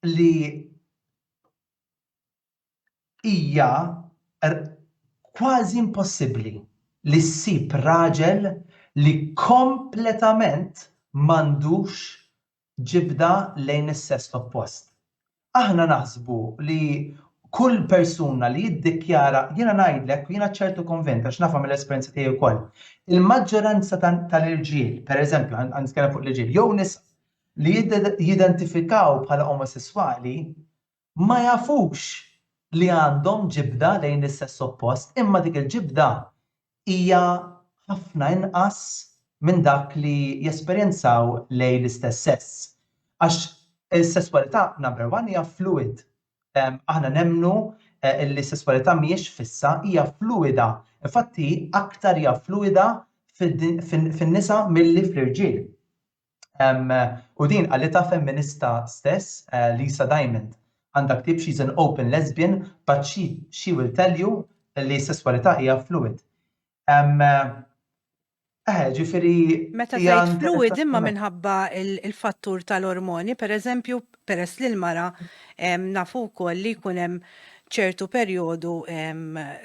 li hija kważi impossibbli li ssib raġel li kompletament m'għandux ġibda lejn is-sess oppost. Aħna naħsbu li kull persuna li jiddikjara, jiena ngħidlek, jiena ċertu konvint għax nafha mill-esperjenza tiegħi wkoll. Il-maġġoranza tal-irġiel, pereżempju, nitkellem fuq l-irġiel, jew nies li jidentifikaw bħala omosessuali ma jafux li għandhom ġibda lejn is-sess oppost, imma dik il-ġibda hija ħafna inqas minn dak li jesperjenzaw lejn l-istess sess. Għax is-sesswalità number one hija fluid. Aħna nemmnu li s-sesswalità mhijiex fissa, hija fluida. Infatti aktar hija fluida fin-nisa milli fl-irġiel. U din għalita femminista stess, Lisa Diamond, għandha ktieb she's an open lesbian, but she will tell you li s-sesswalità hija fluid. Ġifieri. Meta tgħid fluid imma minħabba il-fattur tal-ormoni, pereżempju, peress li l-mara nafu wkoll li jkun hemm ċertu perjodu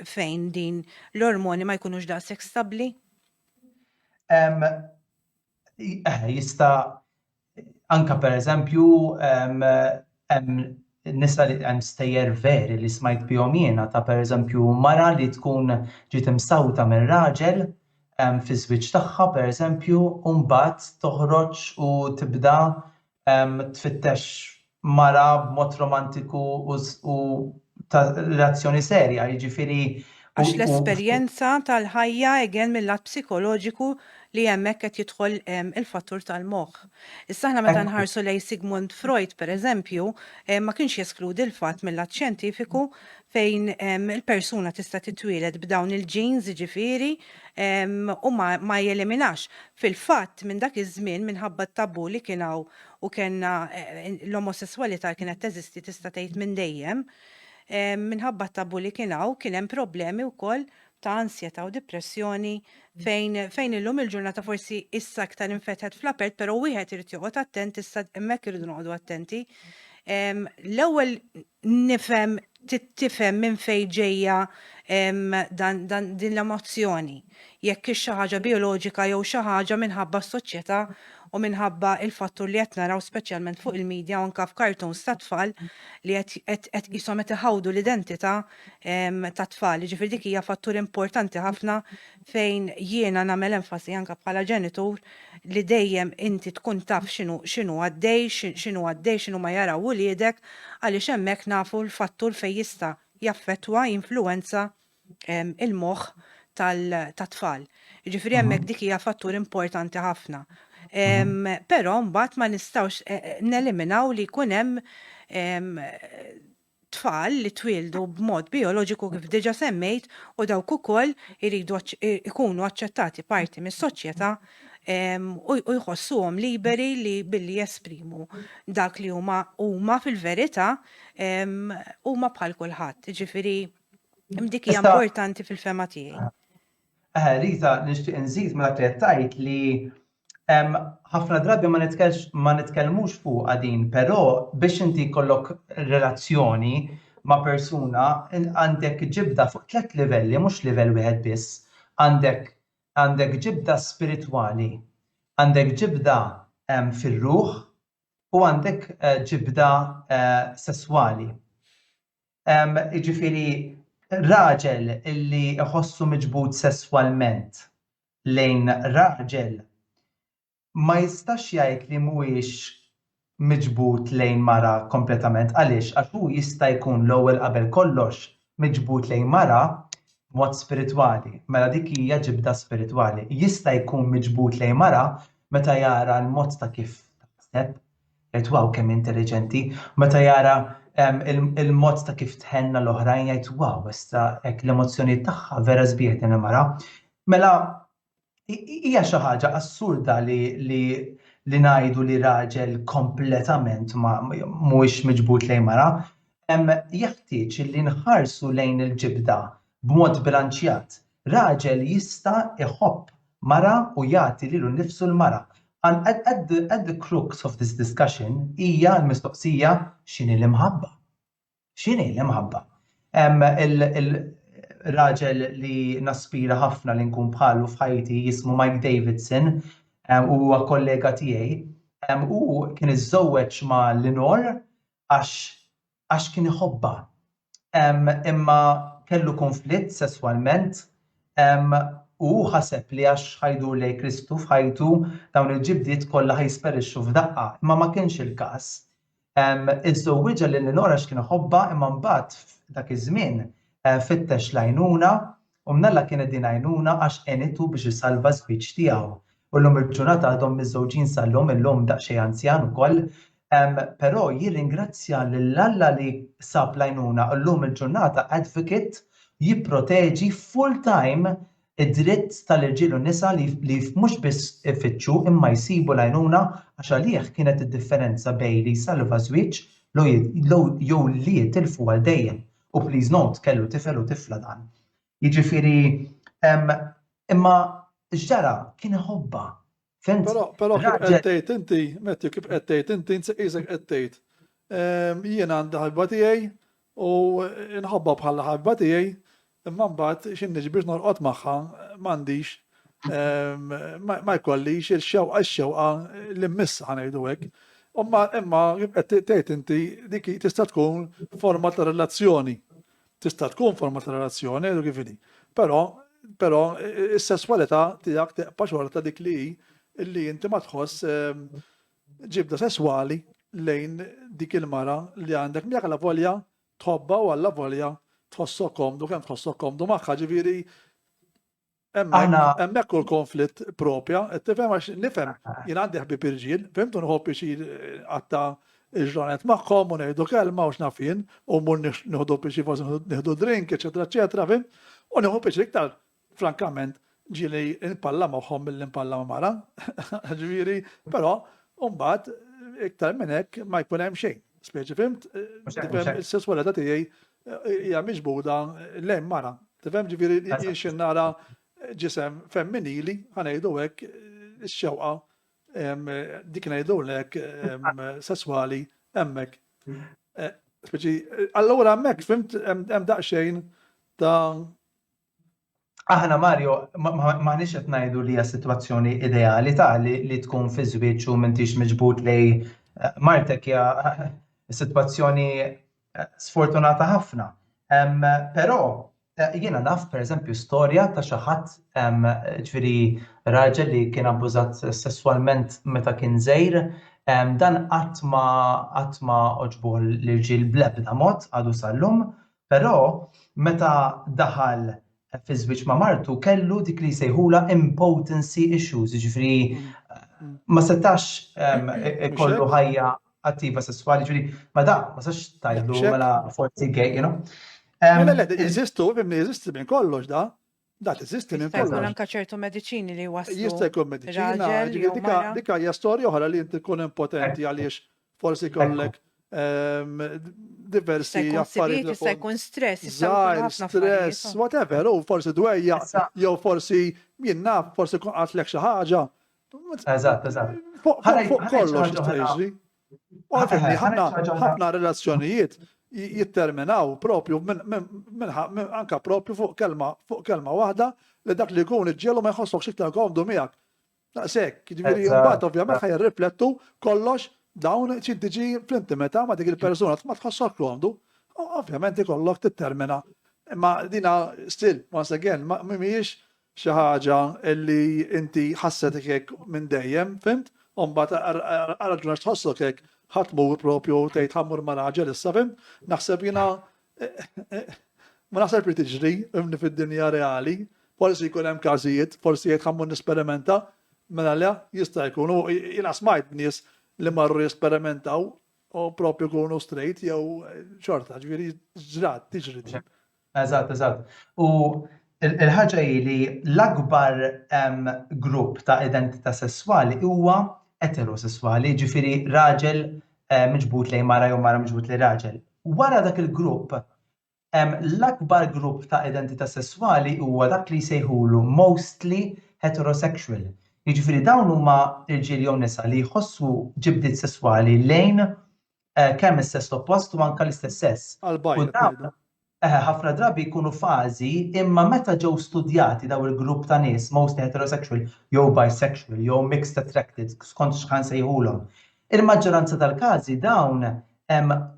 fejn din l-ormoni ma jkunux daqshekk stabbli? Jista' anke pereżempju nisa li hemm stejjer veri li smajt bihom jiena ta' pereżempju mara li tkun ġiet imsawta minn raġel fi żwieġ tagħha pereżempju u mbagħad toħroġ u tibda tfittex mara b'mod romantiku u ta' relazzjoni serja, jiġifieri. Għax l-esperjenza tal-ħajja egen mill-lat psikoloġiku li hemmhekk qed jidħol il-fattur tal-moħħ. Issa aħna meta nħarsu lejn Sigmund Freud pereżempju, ma kienx jeskludi l-fatt mill-lat xjentifiku fejn il-persuna tista' titwieled b'dawn il-genes jiġifieri u ma jeliminax. Fil-fatt minn dak iż-żmien minħabba t-tabu li kien hawn u kellna l-omosessualità kienet teżisti tista' tgħid minn dejjem, minħabba t-tabu li kien hawn kien hemm problemi wkoll ta' ansjetà u depressjoni fejn illum il-ġurnata forsi issa aktar infetħet fl-apert, però wieħed irid joqgħod attent issa hemmhekk irridu noqogħdu attenti. L-ewwel tifhem minn fejn ġejja din l-emozzjoni. Jekk hix xi ħaġa bioloġika jew xi ħaġa minħabba s-soċjetà u minħabba il-fattur li qed naraw speċjalment fuq il-medja u anke f'cartoons ta' tfal li qed qishom qed iħawdu l-identità ta' tfal. Jiġifieri dik hija fattur importanti ħafna fejn jiena nagħmel enfasi anke bħala ġenitur li dejjem inti tkun taf x'inhu għaddej, x'inhu ma jaraw wuliedek għaliex hemmhekk nafu l-fattur fejn jista' jaffettwa jinfluwenza il-moħħ tat-tfal. Jiġifieri hemmhekk dik hija fattur importanti ħafna. Però mbagħad ma nistgħux neliminaw li jkun hemm tfal li twildu b'mod bioloġiku kif diġà semmejt u dawk ukoll iridu ikunu aċċettati parti mis-soċjetà u jħossuhom liberi li billi jesprimu dak li huma fil-verità huma bħal kulħadd. Jiġifieri dik hija importanti fil-fema tiegħi. Rita, nixtieq inżid ma dak li qed tgħid li ħafna drabi ma nitkellmux fuq din, però biex inti jkollok relazzjoni ma' persuna għandek ġibda fuq 3 livelli, mhux livell wieħed biss. Għandek ġibda spiritwali, għandek ġibda fir-ruħ u għandek ġibda sesswali. Jiġifieri raġel illi iħossu miġbud sesswalment lejn raġel ma jistax jgħid li mhuwiex miġbud lejn mara kompletament għaliex għax hu jista' jkun l-ewwel qabel kollox miġbud lejn mara b'mod spiritwali, mela dik hija ġibda spiritwali. Jista' jkun miġbud lejn mara meta jara l-mod ta' kif taħseb, jgħid wow kemm intelligenti, meta jara il-mod ta' kif tħenna l-oħrajn jgħid wow issa hekk l-emozzjonijiet tagħha vera sbieħet mara. Mela hija xi ħaġa assurda li ngħidu li raġel kompletament mhuwiex miġbud lejn mara. Jeħtieġ li nħarsu lejn il-ġibda b'mod bilanċjat. Raġel jista' iħobb mara u jagħti lilu nnifsu l-mara. And at the crux of this discussion hija l-mistoqsija x'inhi l-imħabba. X'inhi l-imħabba? Il-raġel li naspira ħafna li nkun bħalu f'ħajti jismu Mike Davidson huwa kollega tiegħi u kien iżżewweġ ma' Lenore għax kien iħobba. Imma kellu konflitt sesswalment u ħaseb li għax ħajdur lejn Kristu f'ħajtu dawn il-ġibdiet kollha ħajsperixxu f'daqqa, imma ma kienx il-każ. Iżżewweġa lil Lenore għax kien iħobba imma mbagħad dak iż-żmien fittex l-għajnuna u mnalla kienet din għajnuna għax għenitu biex isalva żwieġ tiegħu. U llum il-ġurnata għadhom miż-żewġin sal-lum illum daqsxejn anzjan ukoll, però jirringrazzja lill-Alla li sab l-għajnuna u llum il-ġurnata advocate jipproteġi full-time id-dritt tal-irġiel u n-nisa li mhux biss ifittxu imma jsibu l-għajnuna għax għalih kienet id-differenza bejn li jsalva żwieġ jew li jitilfu għal dejjem. U please note kellu tifel u tifla dan. Jiġifieri imma x'ġara kien iħobba. Però kif qed tgħid inti, Matthew, kif qed tgħid inti nsaqisek qed tgħid. Jien għandi ħabba tiegħi u nħobba bħala ħabba tiegħi, imma mbagħad x'inniġ biex norqod magħha m'għandix ma jkollix il-xewqa li mmissa ħanejdu hekk. Imma kif qed tgħid inti dik tista' tkun forma ta' relazzjoni. Tista' tkun forma ta' relazzjoni għedu kif inhi. Però is-sesswalità tiegħek teqpa' xorta dik li inti ma tħoss ġibda sesswali lejn dik il-mara li għandek miegħek alla volja tħobba u alla volja tħossok komdu kemm tħossok komdu magħha ġifieri hemmhekk kull konflitt propja, qed tifhem għax nifhem jien għandi ħbieb irġiel, fimtu nħobb ixir għatta il-ġranet magħhom u ngħidu kelma u x'naf jien u mmur nieħdu biex forsi nieħdu drink, eċetera, eċetera, fim, u nieħu biex iktar frankament ġieli npalla magħhom milli npalla ma' mara, ġifieri, però mbagħad iktar minn hekk ma jkun hemm xejn. Speċi fimt, is-sesswalità tiegħi hija miġbuda lejn mara. Tifhem ġifieri jien nara ġisem femminili, ħanejdu hekk ix-xewqa dik ngħidulek sesswali hemmhekk. Speċi allura hemmhekk fimt hemm daqsxejn ta' Aħna Mario m'aħniex qed ngħidu li hija sitwazzjoni ideali ta' li tkun fi żwieġ u m'intix miġbud lejn martek hija sitwazzjoni sfortunata ħafna. Però jiena naf pereżempju storja ta' xi ħadd ġifieri raġel li kien abbużat sesswalment meta kien żgħir, dan qatt ma oġbu l-irġiel bl-ebda mod għadu sal-lum, però meta daħal fi żwieġ ma' martu kellu dik li jsejħula impotency issues, jiġifieri ma setax ikollu ħajja attiva sesswali, ġifieri ma sax tajlu mela forsi gay, you know. Jeżistu minn kollox da teżisti minn kollox. Jista' anke ċertu mediċini li waslu. Jista' jkun mediċina, dik hija storja oħra li inti tkun impotenti għaliex forsi kollek diversi affarijiet. Jista' jkun stress, stress, whatever, u forsi dwejja, jew forsi jien naf, forsi kun qatlek xi ħaġa. Eżatt. Fuq kollox tista' jiġri. U ħafna relazzjonijiet jitterminaw propju anka propju fuq kelma waħda li dak li jkun iġġielu ma jħossokx iktar komdu miegħek. Naqshekk, jiġifieri mbagħad ovvjament ħajrriflettu kollox dawn xi tiġi fl-intimità ma' dik il-persuna ma tħossok komdu, ovvjament ikollok tittermina. Imma dina still, once again, mhijiex xi ħaġa li inti ħassetek hekk minn dejjem, fimt? U mbagħad għal tħossok hekk ħatmur propju tgħid ħammur ma' raġel issa fimt? Naħseb jiena ma naħseb li tiġri imni fid-dinja reali, forsi jkun hemm każijiet, forsi jgħid ħammur nesperimenta, mela le jista' jkun jiena smajt nies li marru jesperimentaw u propju kunu straight jew xorta, ġifieri ġrat tiġri. Eżatt. U l-ħaġa li l-akbar grupp ta' identità sesswali huwa eterosessuali, ġifieri raġel miġbut lejn mara jew mara miġbut lejn raġel. Wara dak il-grupp L-akbar grupp ta' identità sesswali huwa dak li jsejħulu mostly heterosexual. Jiġifieri dawn huma irġiel jew nisa li jħossu ġibdiet sesswali lejn kemm is-sess oppost u anke l-istess sess. Għal-bajja. U dawn ħafna drabi jkunu fażi imma meta ġew studjati daw il-grupp ta' nies mostly heterosexual jew bisexual jew mixed attracted skont x'ħan sejħulhom. Il-maġġoranza tal-każi dawn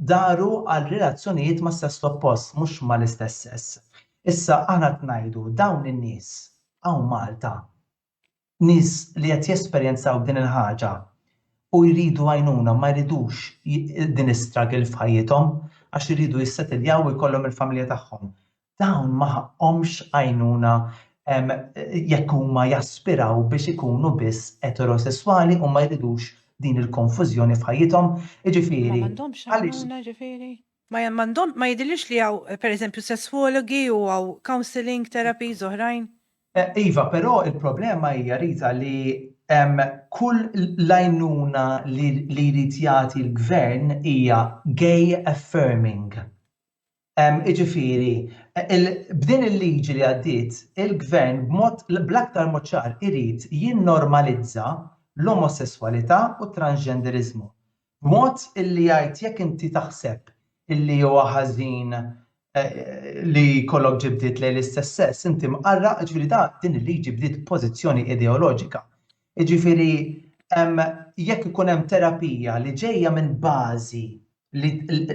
daru għal relazzjonijiet ma' sess oppost mhux mal-istess sess. Issa aħna ngħidu dawn in-nies hawn Malta nies li qed jesperjenzaw din il-ħaġa u jridu għajnuna ma jridux din is-struggle f'ħajjithom għax iridu jissettiljaw u jkollhom il-familja tagħhom. Dawn ma ħaqhomx għajnuna jekk huma jaspiraw biex ikunu biss eterosessuali u ma jridux din il-konfużjoni f'ħajjithom. Jiġifieri għaliex ġifieri. Ma jidhirlix li hawn pereżempju sesswologi u hawn counseling therapies oħrajn. Iva, però il-problema hija Rita li kull l-għajnuna li jrid jagħti l-gvern hija gay affirming. Jiġifieri, b'din il-liġi li għaddiet, il-gvern bl-aktar mod ċar irid jinnormalizza l-omosessualità u transgenderizmu. B'mod illi jgħid jekk inti taħseb illi huwa ħażin li kollok ġibdiet lejn l-istess sess, inti mqarra, ġifieri din il-liġi bdiet pożizzjoni ideoloġika. Ġifieri jekk ikun hemm terapija li ġejja minn bażi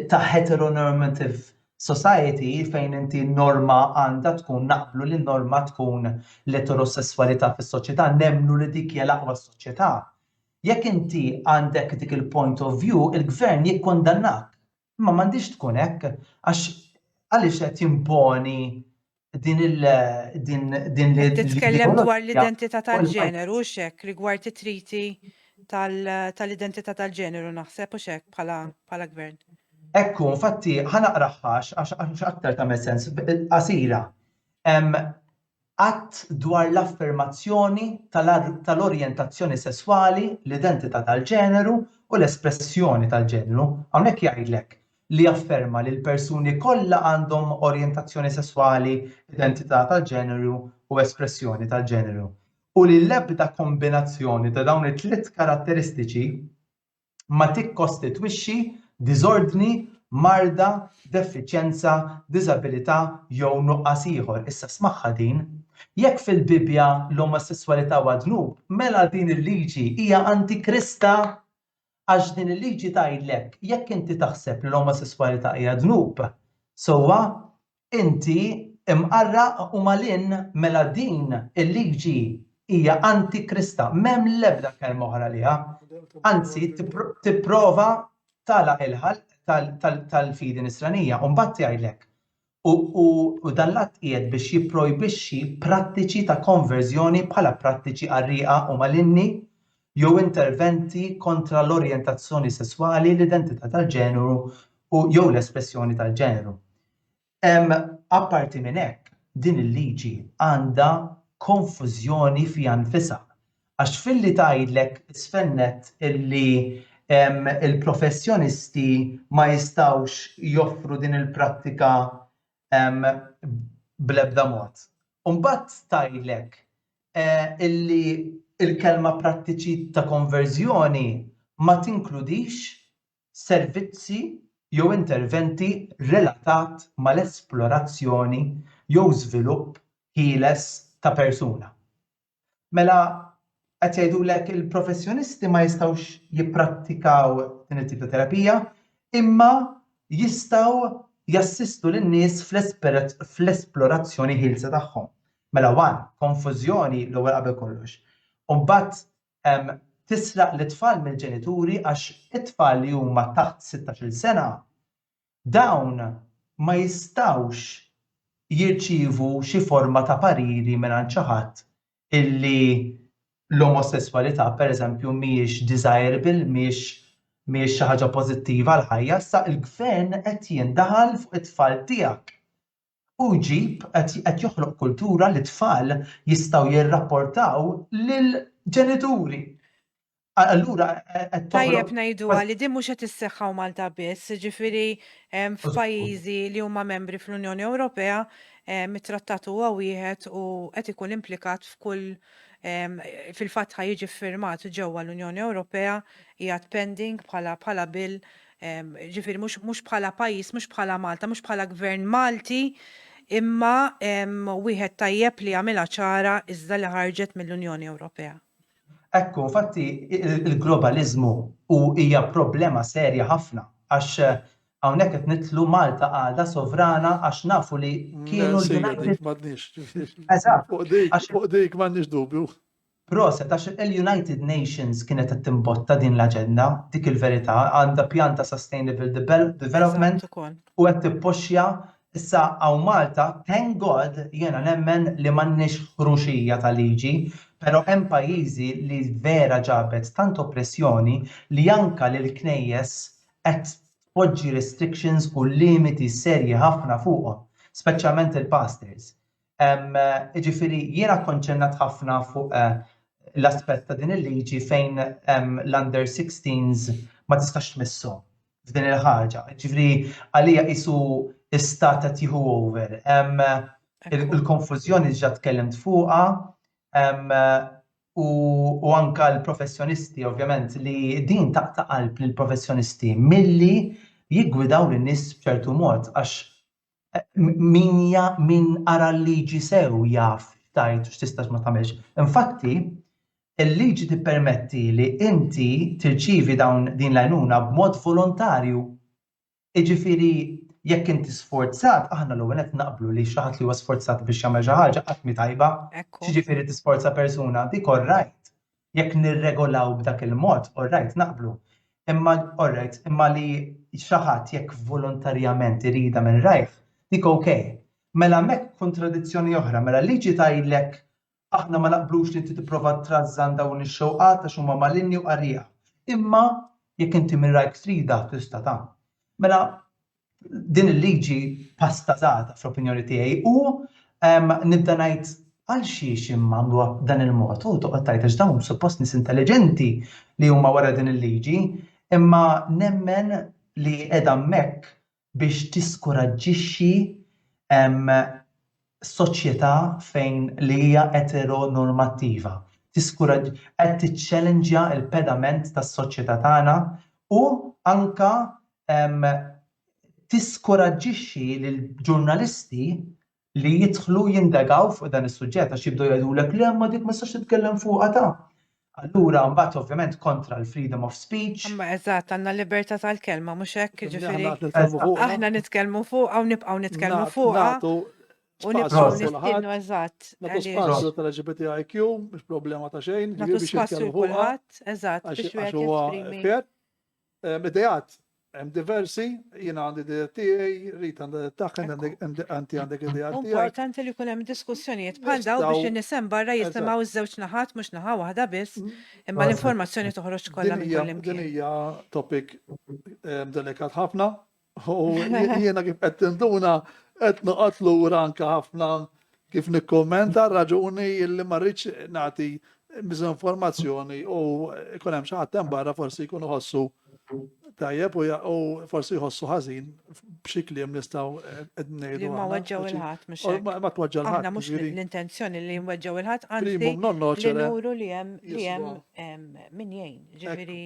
ta' heteronormative society fejn inti norma għandha tkun naqblu li norma tkun l-eterosessualità fis-soċjetà, nemmnu li dik hija l-aqwa s-soċjetà. Jekk inti għandek dik il-point of view, il-gvern jikkondannak. Ma m'għandix tkun hekk għaliex qed jimponi din li titkellem dwar l-identità tal-ġeneru x'hekk rigward it-triti tal-identità tal-ġeneru naħseb u x'hekk bħala gvern. Ekku, infatti ħanaqraħħax għax aktar tagħmel sens qasira. Att dwar l-affermazzjoni tal-orjentazzjoni sesswali, l-identità tal-ġeneru u l-espressjoni tal-ġeneru. Hawnhekk jgħidlek li afferma li l-persuni kollha għandhom orjentazzjoni sesswali, identità tal-ġeneru u espressjoni tal-ġeneru. U li l-ebda kombinazzjoni ta' dawn it-tliet karatteristiċi ma tikkostitwixxi diżordni, marda, defiċjenza, diżabilità jew nuqqas ieħor. Issa smagħha din, jekk fil-Bibja l-omosessualità huwa dnub, mela din il-liġi hija antikrista għax din il-liġi tgħidlek jekk inti taħseb li l-omosessualità hija dnub, sewwa inti imqarra u malin mela din il-liġi hija antikrista, m'hemm l-ebda kelma oħra liha. Anzi, tipprova tagħlaq il-ħalq tal-fidi nisranija u mbagħad jgħidlek. U dan l-att qiegħed biex jipprojbixxi prattiċi ta' konverżjoni bħala prattiċi qarrieqa u malinni jew interventi kontra l-orjentazzjoni sesswali, l-identità tal-ġeneru u jew l-espressjoni tal-ġeneru. Apparti minn hekk, din il-liġi għandha konfużjoni fiha nfisha. Għax filli tgħidlek isfennet illi il-professjonisti ma jistgħux joffru din il-prattika bl-ebda mod. U mbagħad tgħidlek illi il-kelma prattiċi ta' konverżjoni ma tinkludix servizzi jew interventi relatat mal-esplorazzjoni jew żvilupp ħieles ta' persuna. Mela qed jgħidulek il-professjonisti ma jistgħux jipprattikaw din it-tip ta' terapija, imma jistgħu jassistu lin-nies fl-esplorazzjoni ħielsa tagħhom. Mela konfużjoni l-ewwel qabel kollox. U mbagħad tisraq l-tfal mill-ġenituri għax it-tfal li huma taħt 16-il sena dawn ma jistgħux jirċievu xi forma ta' pariri mingħand xi ħadd illi l-omosessualità pereżempju mhijiex desirable, mhijiex xi ħaġa pożittiva għall ħajja, sa il-gvern qed jindaħal fuq it-tfal tiegħek. U jġib qed joħloq kultura li t-tfal jistgħu jirrapportaw lill-ġenituri. Allura qed Tajjeb toħloq ngħiduha li din mhux qed isseħħa Malta biss, ġifieri f'pajjiżi li huma membri fl-Unjoni Ewropea it-trattat huwa wieħed u qed ikun implikat f'kull fil-fatt ħajjiġi ffirmat ġewwa l-Unjoni Ewropea qiegħed pending bħala bill ġifieri mhux bħala pajjiż, mhux bħala Malta, mhux bħala gvern Malti, imma wieħed tajjeb li għamilha ċara iżda li ħarġet mill-Unjoni Ewropea. Ekku, infatti il-globalizmu hija problema serja ħafna għax hawnhekk qed nitlu Malta għadha sovrana għax nafu li kienu Fuq dik m'għandniex dubju. Proset, għax il-United Nations kienet qed timbotta din l-aġenda, dik il-verità, għandha pjan ta' Sustainable Development u qed tippoxja issa hawn Malta, thank God jiena nemmen li m'għandniex ħruxija ta' liġi, però hemm pajjiżi li vera ġabet tant oppressjoni li anke lil knejjes qed tpoġġi restrictions u limiti serji ħafna fuqhom, speċjalment il-pastors. Ġifieri jiena konċernat ħafna fuq l-aspett ta' din il-liġi fejn l-under 16s ma tistax tmisshom f'din il-ħaġa. Ġifieri għalija qisu istat qed jieħu over. Il-konfużjoni ġa tkellimt fuqha u anke l-professjonisti ovvjament li din taqta' qalb lill-professjonisti milli jiggwidaw lin-nies b'ċertu mod għax min ara l-liġi sew jaf tajt u x'tistax ma tagħmilx. Infatti, il-liġi tippermetti li inti tirċievi din l-għajnuna b'mod volontarju. Jiġifieri jekk inti sforzat, aħna l-ewwel qed naqblu li xi ħadd li huwa sforzat biex jagħmel xi ħaġa qatt mi tajba. Jiġifieri tisforza persuna dik all right. Jekk nirregolaw b'dak il-mod, all right, naqblu. Imma li xi ħadd jekk volontarjament irida minn rajh, dik okay. Mela hemmhekk kontradizzjoni oħra, mela liġi tgħidlek aħna ma naqblux li inti tipprova trażżan dawn ix-xewqat għax huma malinni u qarrieqa. Imma jekk inti minn rajk trida tista' tagħmel. Mela din il-liġi pastazata fl-opinjoni tiegħi u nibda ngħid għal xiex imma għamluha b'dan il-mod u toqgħod tgħid għax dawn suppost nies intelligenti li huma wara din il-liġi, imma nemmen li qiegħda hemmhekk biex tiskoraġġixxi soċjetà fejn li hija eteronormattiva. Qed tiċċellenġja l-pedament tas-soċjetà tagħna u anke tiskoraġġixxi lill-ġurnalisti li jidħlu jindegaw fuq dan is-suġġett għax jibdew jgħidulek le ma dik ma tistax titkellem fuqha ta'. Allura mbagħad ovvjament kontra l-freedom of speech. Imma eżatt għandna libertà tal-kelma mhux hekk jiġifieri aħna nitkellmu fuqha u nibqgħu nitkellmu fuqha u nibqgħu nistiednu eżatt. Nagħtu spazju tal-LGBTIQ mhux problema ta' xejn. Nagħtu spazju kulħadd eżatt biex wieħed jesprimi. Idejat hemm diversi, jiena għandi idejat tiegħi, Rita għandha tagħha, anti għandek idejat tiegħek. Importanti li jkun hemm diskussjonijiet bħal dawn biex in-nisem barra jisimgħu iż-żewġ naħat mhux naħa waħda biss, imma l-informazzjoni toħroġ kollha minn kull imkien. Din hija topic delikat ħafna u jiena kif qed tinduna qed noqgħod lura anke ħafna kif nikkommenta raġuni li ma rridx nagħti miżinformazzjoni u jkun hemm xi ħadd hemm barra forsi jkunu ħossu tajjeb u forsi jħossu ħażin b'xi kliem nistgħu qed ngħidu. Li ma weġġew il-ħadd mhux hekk. Ma tweġġa' l-ħadd. Aħna mhux l-intenzjoni li nweġġew il-ħadd, anzi li nuru li hemm min jgħin. Ġifieri.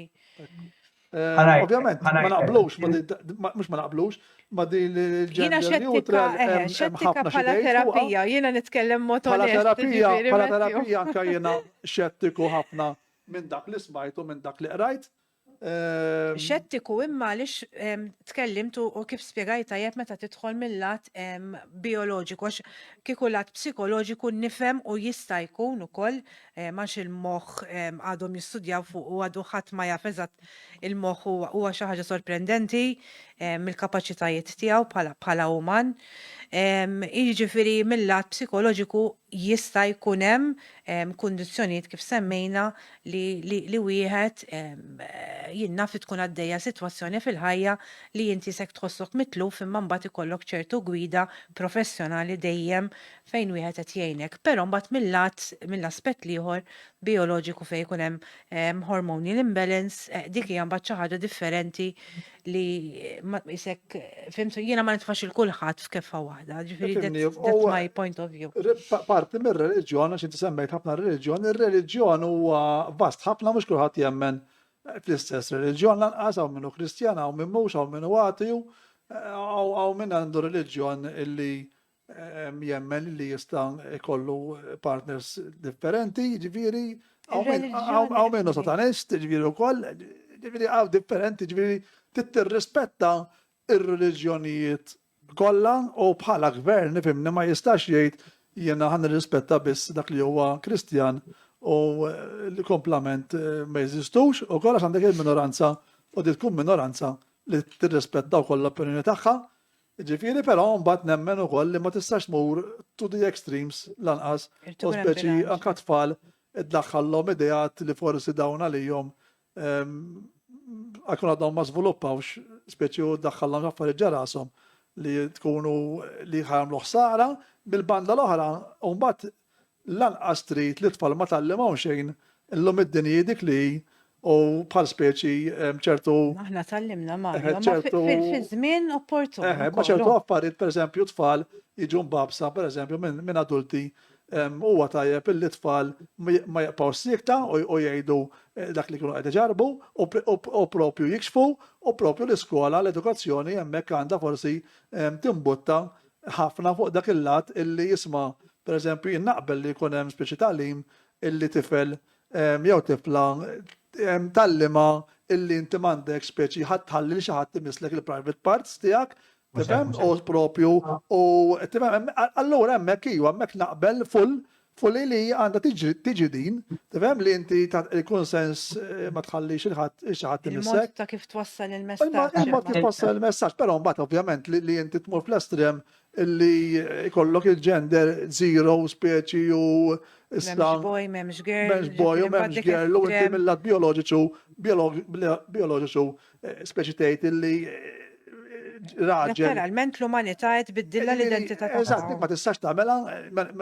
Ovvjament ma naqblux, mhux ma naqblux, ma din il-gender neutral xettika bħala terapija, jiena nitkellem mod onest. Bħala terapija anke jiena xettiku ħafna minn dak li smajtu, minn dak li qrajt. Xettiku imma għaliex tkellimt u kif spjegajt tajjeb meta tidħol mill-lat bioloġiku għax kieku lat psikoloġiku nifhem u jista' jkun ukoll għax il-moħħ għadhom jistudjaw fuq u għadu ħadd ma jaf eżatt il-moħħ huwa xi ħaġa sorprendenti mill-kapaċitajiet tiegħu bħala uman. Jiġifieri mill-lat psikoloġiku jista' jkun hemm kundizzjonijiet kif semmejna li wieħed jien naf tkun għaddejja sitwazzjoni fil-ħajja li inti sek tħossok mitluf imma mbagħad ikollok ċertu gwida professjonali dejjem fejn wieħed qed jgħinek. Però mbagħad mill-aspett ieħor bioloġiku fejn jkun hemm hormonal imbalance, dik hija mbagħad xi ħaġa differenti li isek fimtu jiena ma nitfax il-kulħadd f'keffa waħda. Ġifieri that's my point of view. Parti mir-reliġjon, għax inti semmejt ħafna ir-reliġjon huwa vast ħafna mhux kulħadd jemmen fl-istess reliġjon, lanqas hawn minnu Kristjan, hawn min mhux, hawn minnu ateu, hawn min għandu reliġjon illi jemmen li jista' jkollu partners differenti, ġifieri hawn minnu satanist, ġifieri wkoll, ġifieri hawn differenti, ġifieri tirrispetta ir-reliġjonijiet kollha u bħala gvern nifhimni ma jistax jgħid jiena ħan nirrispetta biss dak li huwa Kristjan u l-komplement ma jeżistux u kollha għandek il-minoranza u di tkun minoranza li tirrispetta wkoll l-opinjoni tagħha. Ġifieri però mbagħad nemmen ukoll li ma tistax tmur to the extremes lanqas u speċi anke tfal iddaħħallhom ideat li forsi dawn għalihom għakun għadhom ma żviluppawx speċi u daħħallhom affarijiet ġarasom li tkunu li ħamlu ħsara bil-banda l-oħra u mbagħad lanqas trid li tfal ma tallimhom xejn illum id-dinji dik li u bħal speċi ċertu Aħna tallimna Mario, fi żmien opportun. Ma ċertu affarijiet pereżempju tfal jiġu mbabsa pereżempju minn adulti huwa tajjeb illi tfal ma jaqgħu sikta u jgħidu dak li kienu qed iġarbu u propju jikxfu u propju l-iskola l-edukazzjoni hemmhekk għandha forsi timbutta ħafna fuq dak il-lat illi jisma' pereżempju jien naqbel li jkun hemm speċi tagħlim illi tifel jew tifla tallima illi inti m'għandek speċi ħadd tħalli xi ħadd imislek il-private parts tiegħek. Tifhem u propju u tifhem allura hemmhekk iva hemmhekk naqbel full li għandha tiġi din, tifhem li inti il-konsens ma tħallix xi ħadd imissek. Il-mod ta' kif twassal il-messaġġ. Il-mod kif twassal il-messaġġ, però mbagħad ovvjament li inti tmur fl-estrem illi jkollok il-gender zero speċi u M'hemmx boy, m'hemmx girl. M'hemmx boy u m'hemmx girl u inti mill-lat bioloġiċu speċi tgħid illi raġel. Naturalment l-umanità qed tbiddilha l-identità tagħha. Eżatt, ma tistax tagħmelha,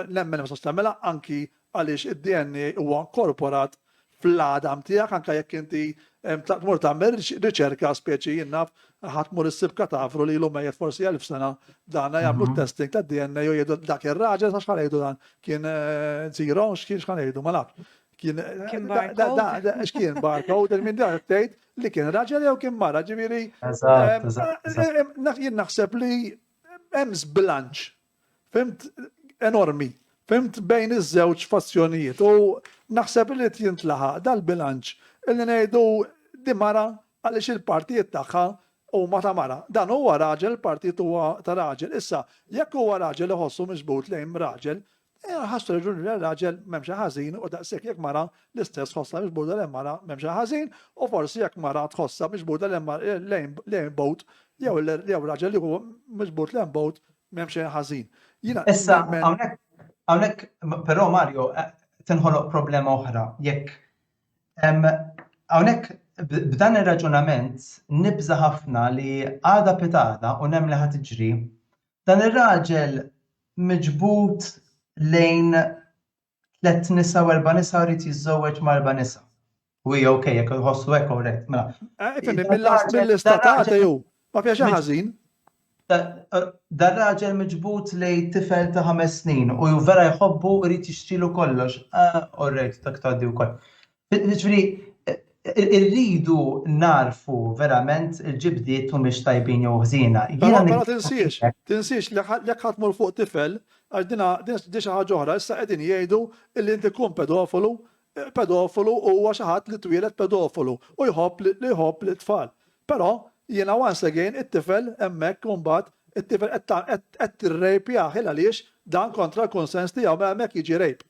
nemmen ma tistax tagħmelha anki għaliex id-DNA huwa korporat fl-għadam tiegħek anke jekk inti tmur tagħmel riċerka speċi jinnaf ħadd tmur issib katafru li ilu mejjed forsi 1000 sena dana jagħmlu testing tad-DNA u jgħidu dak ir-raġel sa x'ħan jgħidu dan kien zero x'kien jgħidu ma nafx. X'kien barcode minn dak tgħid li kien raġel jew kien mara ġifieri. Jien naħseb li hemm żbilanċ fimt enormi, fimt bejn iż-żewġ fazzjonijiet u naħseb li jintlaħaq dal-bilanċ illi ngħidu di mara għaliex il-partijiet tagħha huma ta' mara. Dan huwa raġel, partijiet huwa ta' raġel. Issa jekk huwa raġel iħossu miġbut lejn raġel, ħassu l-raġel m'hemm xi ħażin u daqshekk jekk mara l-istess tħossha miġbuda lejn mara m'hemm xi ħażin u forsi jekk mara tħossha miġbuda lejn bowt jew raġel li huwa miġbud lejn bowt m'hemm xi ħażin. Issa hawnhekk però Mario tinħoloq problema oħra jekk hawnhekk b'dan ir-raġunament nibża ħafna li għada pitada u nemm li ħad tiġri dan ir-raġel miġbud lejn 3 nisa u 4 nisa rrid jiżżewweġ ma' 4 nisa. U hija okej jekk iħossu hekk korrett, mela. Mill-istatata jew ma fija xi ħażin. Dan raġel miġbud lejn tifel ta' 5 snin u vera jħobbu rrid jixtielu kollox. Orrejt dak tgħaddi wkoll. Ġifieri irridu narfu verament il-ġibdiet u mhix tajbin jew ħżiena. Però tinsiex li ħadd tmur fuq tifel għax din xi ħaġa oħra, issa qegħdin jgħidu li inti tkun pedofilu huwa xi ħadd li twieled pedofilu u jħobb l-tfal. Però jiena once again it-tifel hemmhekk u mbagħad it-tifel qed tirrejp jaħil għaliex dan kontra l-konsens tiegħu mela hemmhekk jiġi rejp.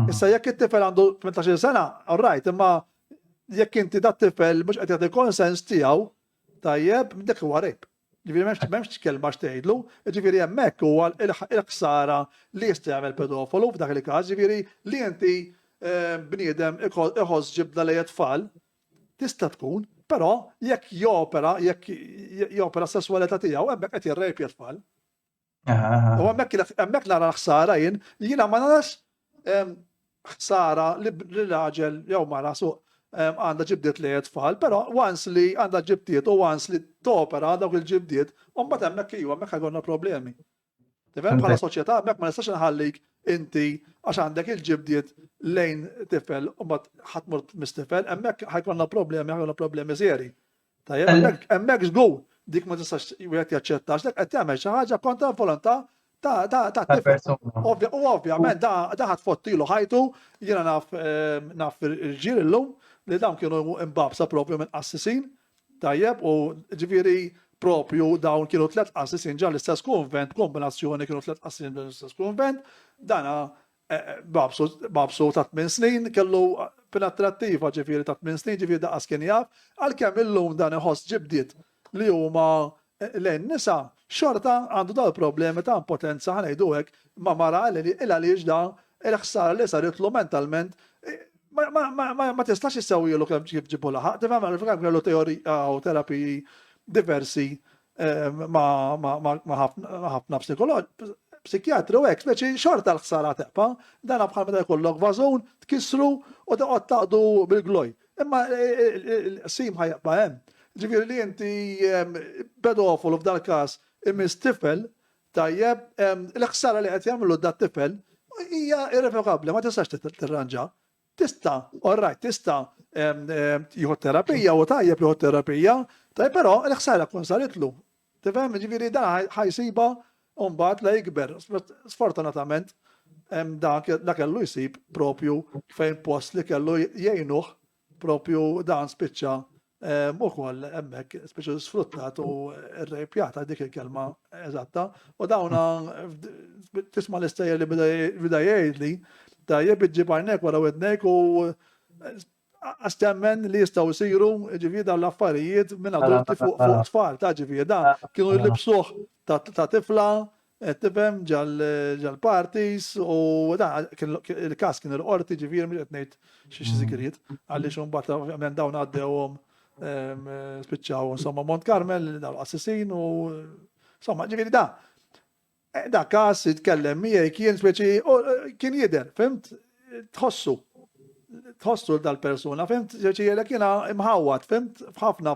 Issa jekk it-tifel għandu 18 sena, all right, imma jekk inti dat tifel mhux qed jagħti konsens tiegħu tajjeb dik huwa rejp. Ġifieri m'hemmx kelma x'tgħidlu, ġifieri hemmhekk huwa il-ħsara li jista' jagħmel pedofolu f'dak il-każ, ġifieri li inti bniedem iħoss ġibda lejn tfal tista' tkun, però jekk jopera sesswalità tiegħu hemmhekk qed jirrejpja tfal. U hemmhekk nara ħsara jiena ma narax ħsara li l-raġel jew mara suq għandha ġibdiet li tfal, però once li għandha ġibdiet u once li topera dawk il-ġibdiet, u mbagħad hemmhekk ħajkollna problemi. Tifhem bħala soċjetà hemmhekk ma nistax inħallik inti għax għandek il-ġibdiet lejn tifel u mbagħad ħatmur mis-tifel, hemmhekk ħajkollna problemi serji. Tajjeb hemmhekk żgur dik ma tistax wieħed jaċċettax dak qed tagħmel xi ħaġa kontra l-volontà ta' tifel. U ovvjament da ħatfottilu ħajtu, jiena naf irġiel illum li dawn kienu imbabsa propju minn qassisin, tajjeb, u ġifieri propju dawn kienu 3 qassisin ġa l-istess konvent, kombinazzjoni kienu 3 qassisin l-istess konvent, dana babsu ta' 8 snin, kellu penetrattiva ġifieri ta' 8 snin, ġifieri daqqas kien jaf, għalkemm illum dan iħoss ġibdiet li huma lejn nisa xorta għandu dawn problemi ta' impotenza ħanejdu hekk ma' mara li għaliex da il-ħsara li saritlu mentalment ma tistax issewwielu kemm kif ġibu laħaq, tifhem għal kellu teorija u terapiji diversi ma' ħafna psikjatri u hekk, speċi xorta l-ħsara teqpa, dan bħal meta jkollok vażun tkissru u toqgħod taqdu bil-gloj. Imma sim ħajqba hemm. Ġifieri li inti pedofolu f'dal każ imiss tifel, tajjeb l-ħsara li qed jagħmlu dat tifel hija irrevokabbli, ma tistax tirranġa. Tista' tista' jieħu terapija u tajjeb jieħu terapija, tajjeb però l-ħsara tkun saritlu. Tifhem, ġifieri dan ħajsiba u mbagħad la jikber. Sfortunatament dak kellu jsib propju fejn post li kellu jgħinuh propju dan spiċċa ukoll hemmhekk speċi sfruttat u rrejpjata dik il-kelma eżatta. U dawna tisma' l-istejjer li bida jgħidli tajjeb iġġib għajnek wara wednek u għastemmen li jistaw jisiru ġifieri dawn l-affarijiet minn adulti fuq tfal ta' ġifieri da kienu jlibsuh ta' tifla, tifhem ġal-parties u da il-każ kien il-qorti ġifieri mhux qed ngħid xi żikrijiet għaliex imbagħad ovvjament dawn għaddewhom spiċċaw insomma Mont Carmel dawn qassisin u insomma ġifieri da każ jitkellem miegħi kien speċi kien jidher, fimt? Tħossu dal-persuna, fimt? Ġifieri jiena imħawwad, fimt? F'ħafna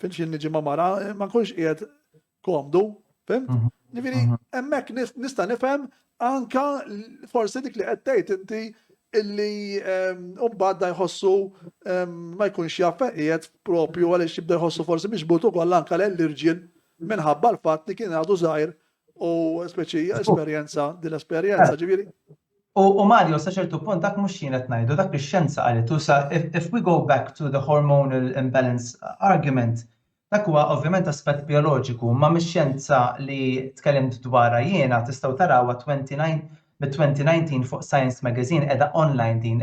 fimt xi niġi ma' mara ma nkunx qiegħed komdu, fimt? Ġifieri hemmhekk nista' nifhem anke forsi dik li qed tgħid inti illi mbagħad da jħossu ma jkunx jaf qiegħed propju għaliex jibda jħossu forsi mixbut ukoll anke l-irġiel minħabba l-fatt li kien għadu żgħir u speċi din-esperjenza ġifieri. U Mario, sa ċertu punt dak mhux jien qed ngħidu, dak ix-xjenza qalet sa if we go back to the hormonal imbalance argument, dak huwa ovvjament aspett bioloġiku, ma mix-xjenza li tkellimt dwarha jiena tistgħu tarawha mid-2019 fuq Science Magazine qiegħda online din,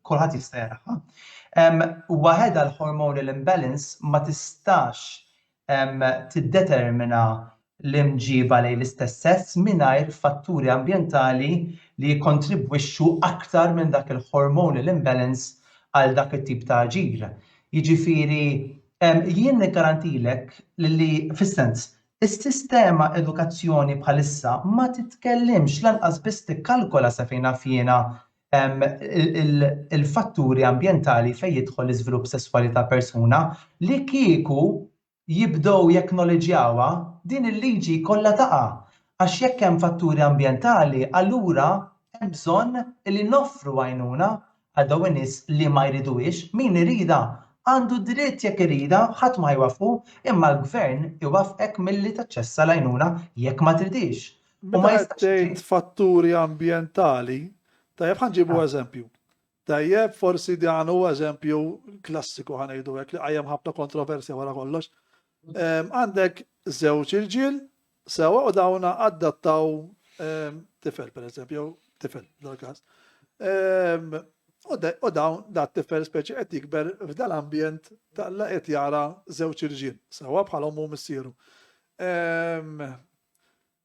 kulħadd jista' jaraha. Waħedha l-hormonal imbalance ma tistax tiddetermina l-imġiba lejn l-istess sess mingħajr fatturi ambjentali li jikkontribwixxu aktar minn dak il-hormonal imbalance għal dak it-tip ta' ġir. Jiġifieri jien niggarantilek li fis-sens is-sistema edukazzjoni bħalissa ma titkellimx lanqas biss tikkalkola sa fejn naf jiena il-fatturi ambjentali fejn jidħol l-iżvilupp sesswali ta' persuna li kieku jibdew jekknoleġjawha din il-liġi kollha taqa' għax jekk hemm fatturi ambjentali allura hemm bżonn li noffru għajnuna għal dawn in-nies li ma jridux, min irida għandu dritt jekk irida ħadd ma jwafqu imma l-gvern iwaffqek milli taċċessa l-għajnuna jekk ma tridix. U ma jistax fatturi ambjentali, tajjeb ħanġibu eżempju. Tajjeb forsi dan huwa eżempju klassiku ħanejdu hekk li qajjem ħafna kontroversja wara kollox. Għandek żewġ irġiel sewa u dawna adattaw tifel pereżempju, tifel dal-każ. U dawn dat tifel speċi qed jikber f'dal ambjent taqla qed jara żewġ irġiel sewa bħalhom hum issieru.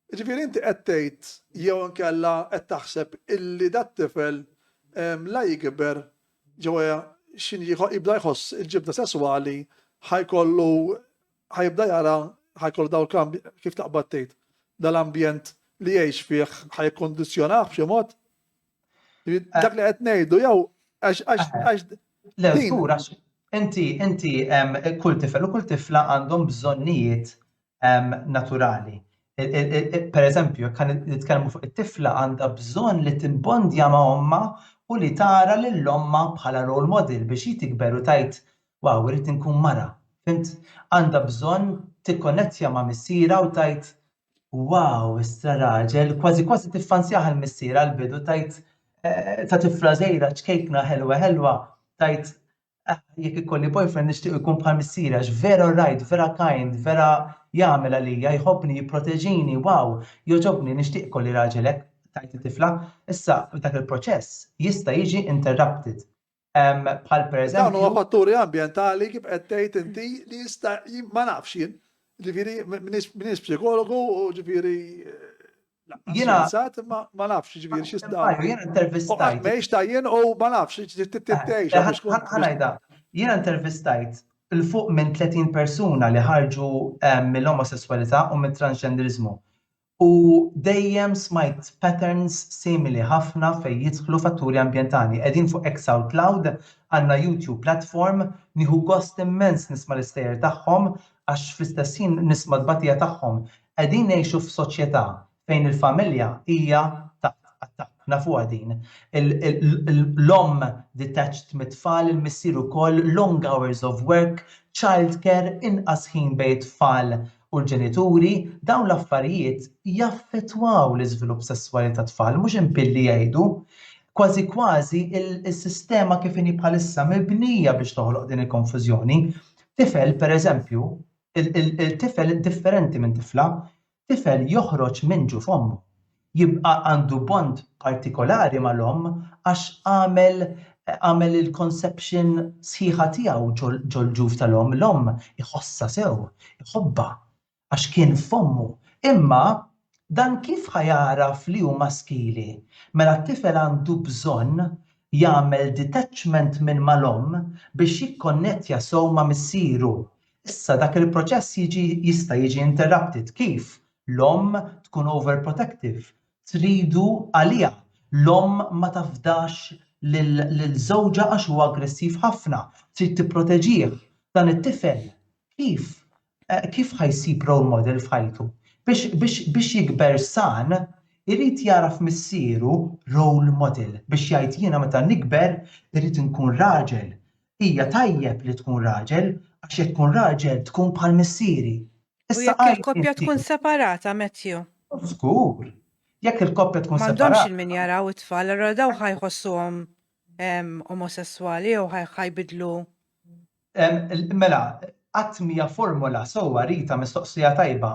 Ġifieri inti qed tgħid jew inkella qed taħseb illi dat tifel la jikber ġewwa jibda jħoss il-ġibda sesswali ħajbda jara ħajkollu dawn kif taqbad tgħid dal-ambjent li jgħix fih ħajkkondizzjonah b'xi mod? Dak li qed ngħidu jew għax Le, żgur, għax inti kull tifel u kull tifla għandhom bżonnijiet naturali. Per eżempju, kan nitkellmu fuq it-tifla għandha bżonn li timbondja ma' omma u li tara lill-omma bħala role model biex tikber u tajt wow, irid inkun mara. Fimt? Għandha bżonn tikkonnettja ma' missiera u tajt wow, istra raġel, kważi tiffansjaha l-missiera l-bidu tajt ta' tifla żgħira ċkejkna ħelwa tajt jekk ikolli boyfriend nixtieq ikun bħal missiera vera right, vera kind, vera jagħmel għalija, jħobbni, jipproteġini, wow, joġobni nixtieq ikolli raġelek tajt it-tifla. Issa dak il-proċess jista' jiġi interrupted. Bħal pereżempju. Dawn huwa fatturi ambjentali kif qed tgħid inti li jista' ma nafx jien. Ġifieri m'iniex psikologu u ġifieri Jiena ma nafx ġifieri x'jista' jiena intervistajt. Mhejx tajjin u ma nafx tgħix. Ħanajda, jiena intervistajt il-fuq minn 30 persuna li ħarġu mill-omosessualità u mit-transgenderizmu. U dejjem smajt patterns simili ħafna fejn jidħlu fatturi ambjentali. Qegħdin fuq X Out Loud għandna YouTube platform nieħu gost immens nisma' l-istejjer tagħhom għax fl-istess ħin nisma' d-batija tagħhom. Qegħdin ngħixu f'soċjetà fejn il-familja hija nafuha din. L-om detached mit-tfal, il-missier ukoll, long hours of work, childcare, inqas ħin bejn tfal u l-ġenituri, dawn l-affarijiet jaffettwaw l-iżvilupp sesswali ta' tfal, mhux impilli jgħidu. Kważi il-sistema kif inhi bħalissa mibnija biex toħloq din il-konfużjoni. Tifel, pereżempju, il-tifel differenti minn tifla, tifel joħroġ minn ġuf ommu. Jibqa' għandu bond partikolari mal-omm għax għamel il-conception sħiħa tiegħu ġol ġuf tal-omm. L-omm iħossa sew, iħobba għax kien f'ommu. Imma dan kif ħajaraf li hu maskili? Mela t-tifel għandu bżonn jagħmel detachment minn mal-omm biex jikkonnettja sew ma' missieru. Issa dak il-proċess jista' jiġi interrupted. Kif? L-omm tkun overprotective. Tridu għalija. L-omm ma tafdax lil-żewġa għax huwa aggressiv ħafna. Trid tipproteġih. Dan it-tifel kif ħajsib role model f'ħajtu? Biex jikber san, irid jaraf missieru role model biex jgħid jiena meta nikber irid inkun raġel. Hija tajjeb li tkun raġel għax jekk tkun raġel tkun bħal missieri. U jekk il-koppja tkun separata, Matthew? Żgur. Jekk il-koppja tkun separata. M'għandhomx il-min jaraw it-tfal, allura daw ħajħossuhom omosessuali jew ħajbidlu. Mela, qatt mija formula sewwa Rita mistoqsija tajba.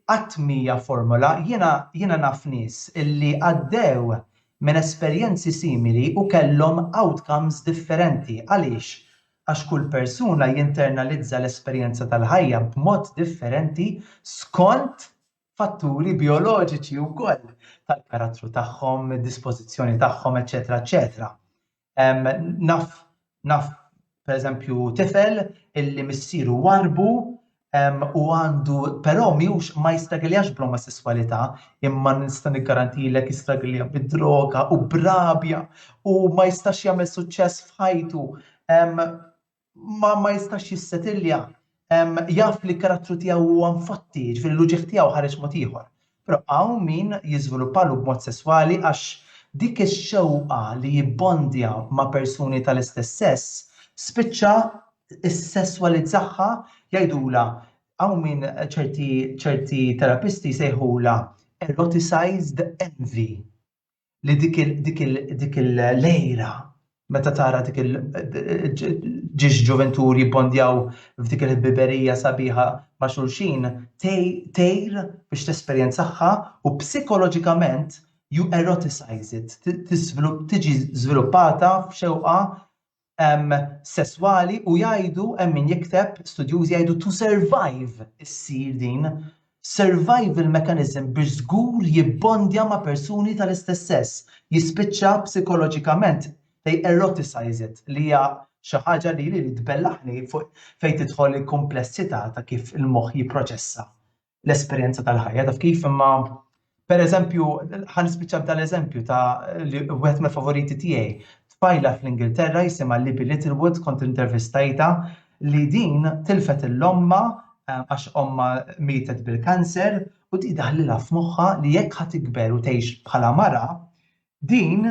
Qatt mija formula jiena naf nies illi għaddew minn esperjenzi simili u kellhom outcomes differenti. Għaliex? Għax kull persuna jinternalizza l-esperjenza tal-ħajja b'mod differenti skont fatturi bioloġiċi wkoll tal-karattru tagħhom, id-dispożizzjoni tagħhom, eċetera, eċetera. Naf pereżempju tifel illi missieru warbu u għandu però miħux ma jistragiljax bl-omosessualità imma nista' niggarantilek jistragilja bid-droga u brabja u ma jistax jagħmel suċċess f'ħajtu. Ma jistax jissetilja, jaf li karattru tiegħu huwa mfotti, ġifieri l-uġigħ tiegħu ħareġ mod ieħor. Però hawn min jiżviluppalu b'mod sesswali għax dik ix-xewqa li jibbondja ma' persuni tal-istess sess spiċċa issesswalizzaħħa jgħidula hawn min ċerti terapisti jsejħula eroticized envy li dik il-lejra meta tara dik ġiex ġuventuri jibbondjaw f'dik il-biberija sabiħa ma' xulxin tgħir biex tesperjenzaħħa u psikoloġikament you eroticize it, tiġi żviluppata f'xewqa sesswali u jgħidu hemm min jikteb studjużi jgħidu to survive issir din survival mechanism biex żgur jibbondja ma' persuni tal-istess sess. Jispiċċa psikoloġikament they eroticize it li hija xi ħaġa li tbellaħni fejn tidħol il-komplessità ta' kif il-moħħ jipproċessa l-esperjenza tal-ħajja. Taf kif imma pereżempju ħanispiċċa b'dal-eżempju ta' li wieħed mill-favoriti tiegħi. Tfajla fl-Ingilterra jisimha Libby Littlewood kont intervistajta li din tilfet l-omma għax omma mietet bil-kanser u di daħlilha f'moħħha li jekk ħadd tikber u tgħix bħala mara, din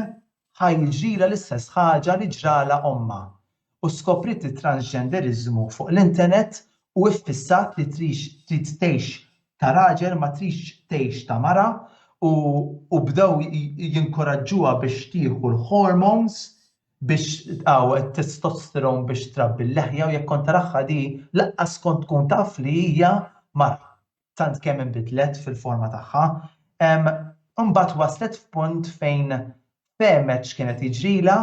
ħajġrila l-istess ħaġa li ġrala omma. U skoprit it-transgenderizmu fuq l-internet u iffissat li trid tgħix ta' raġel ma tridx tgħix ta' mara u bdew jinkoraġġuha biex tieħu l-hormones biex testosteron biex trabbi l-leħja u jekk kont taraħħa di laqqas kont tkun taf li hija mara. Tant kemm inbidlet fil-forma tagħha. Imbagħad waslet f'punt fejn femet x'kienet jiġrila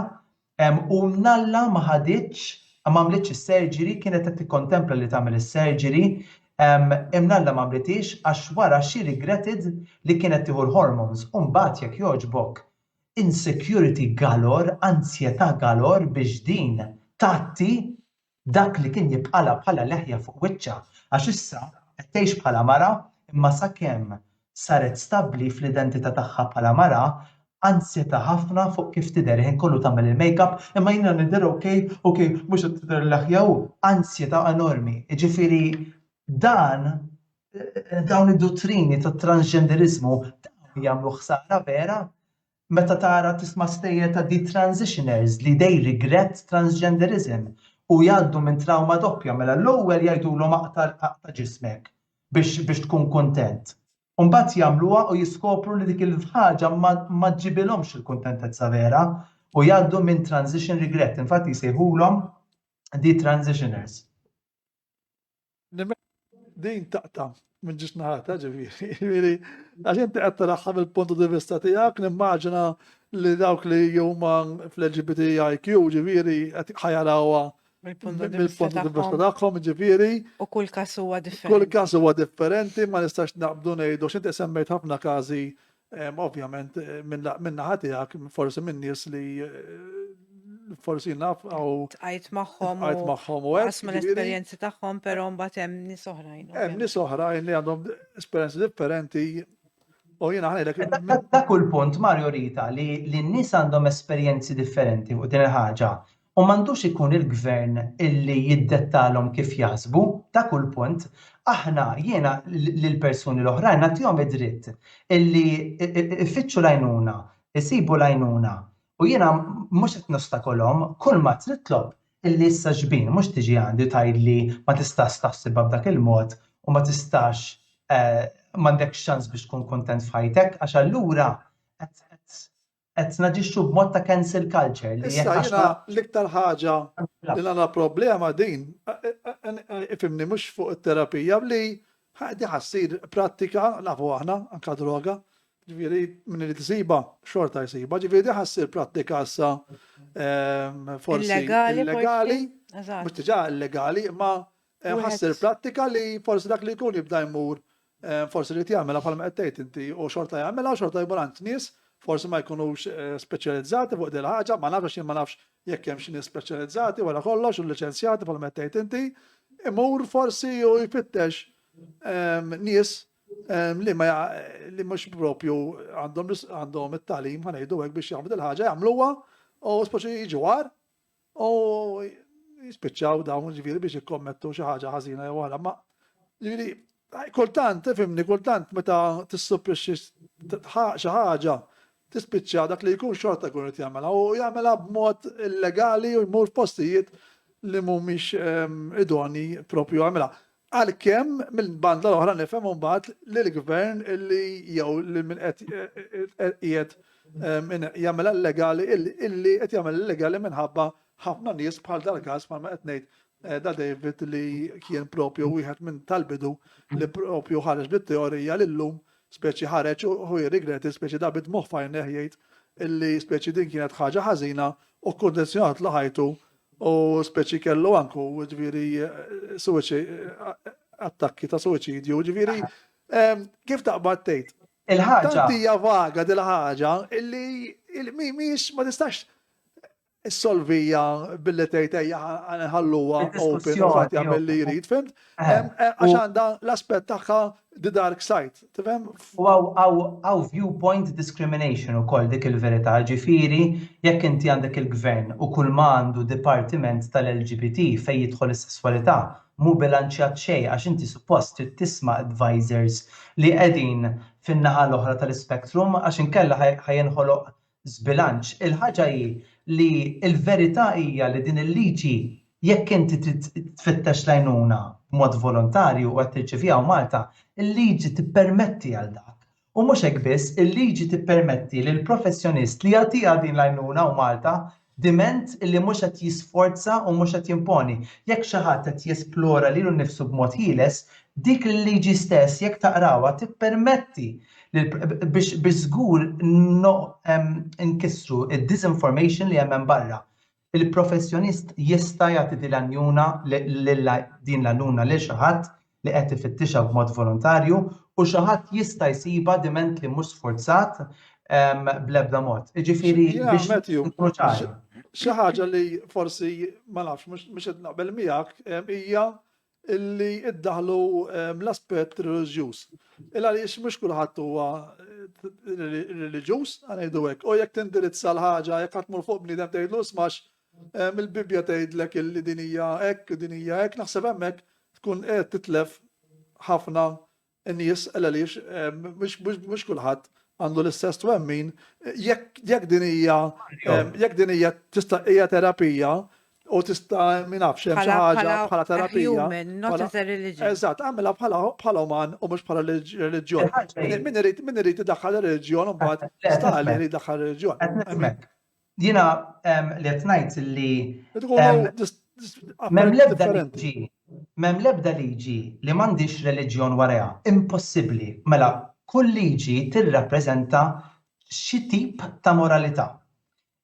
u mnalla ma ħaditx ma għamlitx is-surgery, kienet qed tikkontempla li tagħmel is-surgery, imnalla ma għamlitix għax wara xi regretted li kienet tieħu l-hormones. U mbagħad jekk jogħġbok insecurity galore, ansjetà galore biex din tagħti dak li kien jibqala bħala leħja fuq wiċċha. Għax issa qed tgħix bħala mara imma sakemm saret stabbli fl-identità tagħha bħala mara, ansjeta ħafna fuq kif tidher ħin kollu tagħmel il-makeup, imma jiena nidher okej, mhux qed tidher l-leħja u ansjeta enormi. Jiġifieri dawn id-dottrini tat-transgenderizmu jagħmlu ħsara vera. Meta tara tisma' stejjer ta' detransitioners li they regret transgenderism u jgħaddu minn trauma doppja mela l-ewwel jgħidulhom aqta' ġismek biex tkun kuntent. U mbagħad jagħmluha u jiskopru li dik il-ħaġa ma ġibilhomx il-kuntentezza vera u jgħaddu minn transition regret. Infatti jsejħulhom detransitioners. Din taqta' minn ġiex naħata ġifieri. Għax inti qed taraħħa mill-punt di vista tiegħek, nimmaġina li dawk li huma fl-LGBTIQ ġifieri qed ħajarawha mill-punt di vista tagħhom ġifieri. U kull każ huwa differenti. Kull każ huwa differenti, ma nistax naqbdu ngħidu x'inti semmejt ħafna każi ovvjament minn naħa tiegħek forsi minn nies li forsi naf għaw Tqajt magħhom u qasmu l-esperjenzi tagħhom, però mbagħad hemm nies oħrajn. Hemm nies oħrajn li għandhom esperjenzi differenti u jiena ħanejlek. Dak kull punt Mario Rita li n-nies għandhom esperjenzi differenti fuq din il-ħaġa u m'għandux ikun il-gvern illi jiddettalhom kif jaħsbu, dak kull punt aħna jiena lill-persuni l-oħrajn nagħtihom id-dritt illi ifittxu l-għajnuna, isibu l-għajnuna. U jiena mhux qed nostakolhom kull ma tritlob illi issa ġbin mhux tiġi għandi tgħidli ma tistax taħsibha b'dak il-mod u ma tistax m'għandekx xans biex tkun kuntent f'ħajtek għax allura qed naġixxu b'mod ta' cancel culture li Issa jiena l-iktar ħaġa li għandna problema din ifhimni mhux fuq it-terapija li ħadi ħassir prattika nafu aħna anke droga. Ġifieri minn li tisiba xorta jsiba, ġifieri ħassir prattika issa forsi illegali, mhux diġà illegali, imma ħassir prattika li forsi dak li jkun jibda jmur forsi li jagħmilha bħalma qed tgħid inti u xorta jagħmilha u xorta jmur għand nies forsi ma jkunux speċjalizzati fuq din ħaġa, ma nafx jien ma nafx jekk hemm xi nies speċjalizzati wara kollox u liċenzjati bħalma qed tgħid inti, imur forsi u jfittex nies li mhux propju għandhom it-tagħlim ħanejdu hekk biex jagħmlu il-ħaġa jagħmluha u speċi jiġu għar u jispiċċaw dawn ġifieri biex jikkommettu xi ħaġa ħażina jew oħra. Ma ġifieri kultant tifhimni kultant meta tissupprixxi xi ħaġa tispiċċa dak li jkun xorta jkun qed jagħmilha u jagħmilha b'mod illegali u jmur f'postijiet li mhumiex idoni propju jagħmilha. Għalkemm mill-banda l-oħra nifhem mbagħad li l-gvern illi jew li min qed jagħmel illegali illi qed jagħmel illegali minħabba ħafna nies bħal dal-każ bħalma qed ngħid da David li kien propju wieħed minn tal-bidu li propju ħareġ bit-teorija li llum speċi ħareġ u jirrigreti speċi da bid-moħħ fajn jgħid illi speċi din kienet ħaġa ħażina u kondizjonat l ħajtu u speċi kellu anku ġifieri attakki ta' suwiċidju ġifieri Kif taqbad tgħid? Il-ħaġa Tant hija vaga dil-ħaġa illi mhix ma tistax issolvija billi tgħid ejja nħalluha open u Bid-diskussjoni, ħadd jagħmel li jrid, fimt? Għax u- għandha l-aspett tagħha the dark side, tifhem? U għaw viewpoint discrimination u koll dik il-verità, ġifiri, jekk inti għandek il-gvern u kull ma għandu dipartiment tal-LGBT fej jidħol is-sessualità, mu bilanċjat xej, għax inti suppost trid tisma' advisors li qegħdin fin-naħa l-oħra tal-spektrum għax inkella ħajinħoloq żbilanċ. Il-ħaġa hi li l-verità hija li din il-liġi jekk inti trid tfittex l-għajnuna b'mod volontarju u qed tirċevija Malta, il-liġi tippermetti għal dak. U mhux hekk biss, il-liġi tippermetti lil professjonist li jagħtiha din l-għajnuna u Malta diment li mhux qed jisforza u mhux qed jimponi. Jekk xi ħadd qed jesplora lilu nnifsu b'mod ħieles, dik il-liġi stess jekk taqrawha tippermetti biex żgur nkissru id-disinformation li hemm barra. Il-professjonist jista' jagħti din l-għajnuna lil xi ħadd li qed ifittixha b'mod volontarju u xi ħadd jista' jsiba diment li mhux sforzat bl-ebda mod. Jiġifieri biex nkunu ċari. Xi ħaġa li forsi ma nafx mhux qed naqbel miegħek hija illi iddaħlu l-aspett reliġjuż. Għaliex mhux kulħadd huwa reliġjuż ngħidu hekk. U jekk tindirizza l-ħaġa jekk qatt tmur fuq bniedem tgħidlu smax mill-Bibja tgħidlek illi din hija hekk, din hija hekk, naħseb hemmhekk tkun qed titlef ħafna nies għaliex mhux kulħadd għandu l-istess twemmin. Jekk din hija tista' hija terapija u tista' min nafx hemm xi ħaġa bħala terapija. Not as a religion. Eżatt, għamilha bħala uman u mhux bħala reliġjon. Min irid iddaħħal ir-reliġjon u mbagħad stali li jdaħħal ir-reliġjon. Jiena li qed ngħid li m'hemm l-ebda liġi li m'għandix reliġjon warajha. Impossibbli. Mela kull liġi tirrappreżenta xi tip ta' moralità.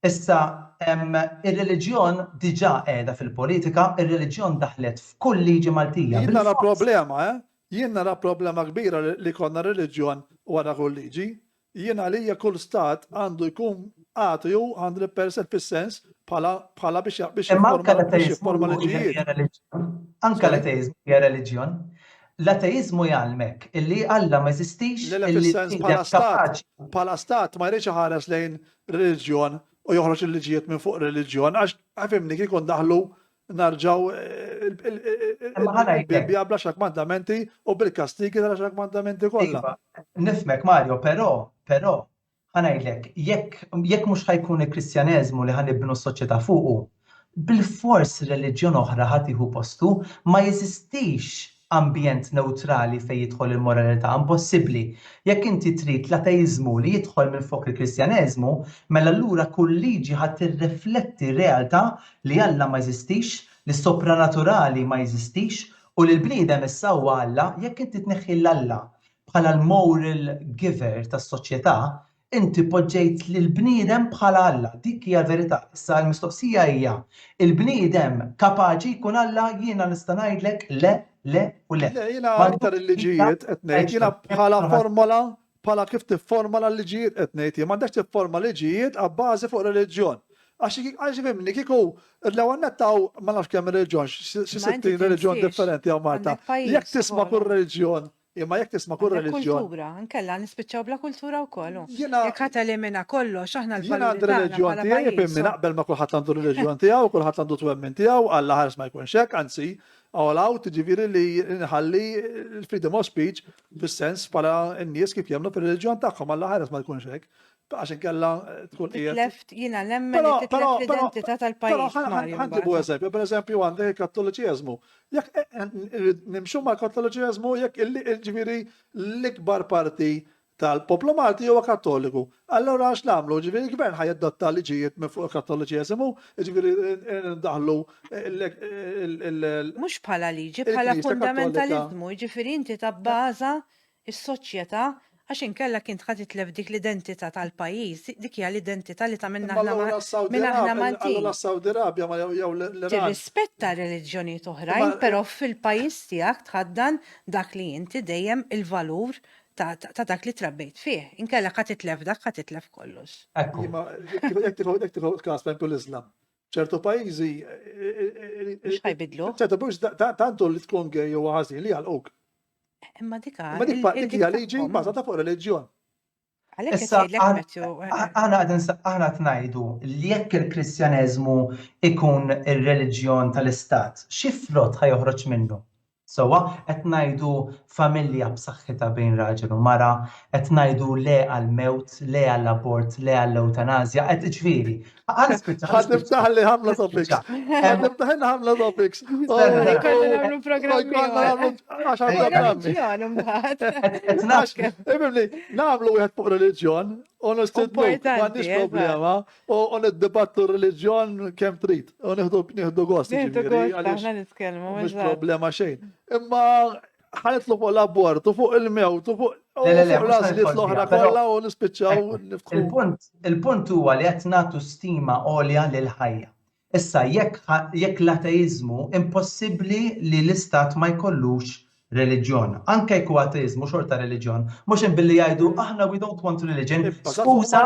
Issa ir-reliġjon diġà qiegħda fil-politika, ir-reliġjon daħlet f'kull liġi Maltija. Jien nara problema, Jien nara problema kbira li konna reliġjon wara kull liġi. Jien għalija kull stat għandu jkun għatju 100% fis-sens bħala biex jifforma liġijiet. Anke l-ateizmu hija reliġjon. L-ateizmu jgħalmek illi Alla ma jeżistix bħala stat ma jridx ħares lejn reliġjon u joħroġ il-liġijiet minn fuq reliġjon għax għafimni kikun daħlu narġaw il-Bibja bla xak mandamenti u bil-kastigi tal xak mandamenti kollha. Nifmek Mario, però ħanajdlek, jekk mhux ħajkun il-Kristjaneżmu li ħanibnu s-soċjetà fuqu, bil-fors reliġjon oħra ħatiħu postu ma jeżistix ambjent neutrali fejn jidħol il-moralità, impossibbli. Jekk inti trid l-ateizmu li jidħol minn fuq il-Kristjaneżmu, mela allura kull liġi ħadd tirrifletti r-realtà li Alla ma jeżistix, li sopranaturali ma jeżistix u li l-bniedem issawwa Alla jekk inti tneħħi l-Alla bħala l-moral giver tas-soċjetà, inti poġġejt lill-bniedem bħala Alla. Dik hija l-verità. Issa l-mistoqsija hija il-bniedem kapaċi jkun Alla, jiena nista' ngħidlek le u le. Jiena aktar il-liġijiet qed ngħid, jiena bħala formola bħala kif tifformala l-liġijiet qed ngħid, m'għandekx tifforma liġijiet għabbażi fuq reliġjon. Għax fimni kieku l-ewwel nettaw ma nafx kemm reliġjon, xi 60 reliġjon differenti għaw Malta. Jekk tisma' kull reliġjon, imma jekk tisma' kull reliġjon. Kultura, nkella nispiċċaw bla kultura wkoll. Jiena Jekk ħadd elimina kollox aħna jiena għandi reliġjon tiegħi fimni naqbel ma kulħadd għandu reliġjon tiegħu, kulħadd għandu twemmin tiegħu, Alla ħares ma jkunx hekk, anzi all out ġifieri li nħalli l-freedom of speech fis-sens bħala n-nies kif jagħmlu fir-reliġjon tagħhom, Alla ħares ma jkunx hekk. Għax inkella tkun Titleft jiena nemmen li titleft l-identità tal-pajjiż. Ħanġibu eżempju, pereżempju għandek il-Kattoliċiżmu. Jekk nimxu mal-Kattoliċiżmu jekk ġifieri l-ikbar parti tal-poplu Malti huwa Kattoliku. Allura għax nagħmlu ġifieri l-gvern ħajadotta liġijiet minn fuq il-Kattoliċiżmu, ġifieri ndaħlu Mhux bħala liġi, bħala fundamentaliżmu, ġifieri inti tabbaża s-soċjetà Għax inkella kien ħadd titlef dik l-identità tal-pajjiż, dik hija l-identità li tagħmilna Imma aħna allura Saudi minn aħna Arabia, Maltin. allura Saudi Arabia ma jew l-Iran. Tirrispetta reliġjonijiet oħrajn, Imma- però fil-pajjiż tiegħek tħaddan dak li inti dejjem il-valur ta' dak li trabbejt fih. Inkella ħadd titlef dak, ħadd titlef kollox. Ekku. Imma jekk tieħu każ per l-Islam. ċertu pajjiżi Mhux ħajbidlu. ċertu pajjiżi tantu li tkun gej jew ħażin li għalquk. Imma dik Imma dik hija liġi bbażata fuq reliġjon. Għalhekk qed Issa, jgħidlek Matthew, aħna tnajdu li jekk il-Kristjaneżmu ikun ir-reliġjon tal-Istat, xi frott ħajoħroġ minnu? Sowa, qed ngħidu familja b'saħħitha bejn raġel u mara, qed ngħidu le għall-mewt, le għall-abort, le għall-eutanasja, qed ġifieri. Ħadd niftaħ li ħamla topics. Ħadd niftaħ ħamla topics. Jkollna nagħmlu programmi Ibni, nagħmlu wieħed fuq reliġjon, u nistidnu m'għandix problema, u niddibattu reliġjon kemm trid, u nieħdu gost. Mhux problema xejn. Imma ħanitlu fuq l-abort, u fuq il-mewt, u fuq l-għażliet l-oħra kollha u nispiċċaw niftħu. Il-punt huwa li qed nagħtu stima għolja lil ħajja. Issa jekk l-ateizmu impossibbli li l-istat ma jkollux reliġjon. Anke jekk ateizmu xorta reliġjon, mhux inbilli jgħidu aħna we don't want religion. Skuża.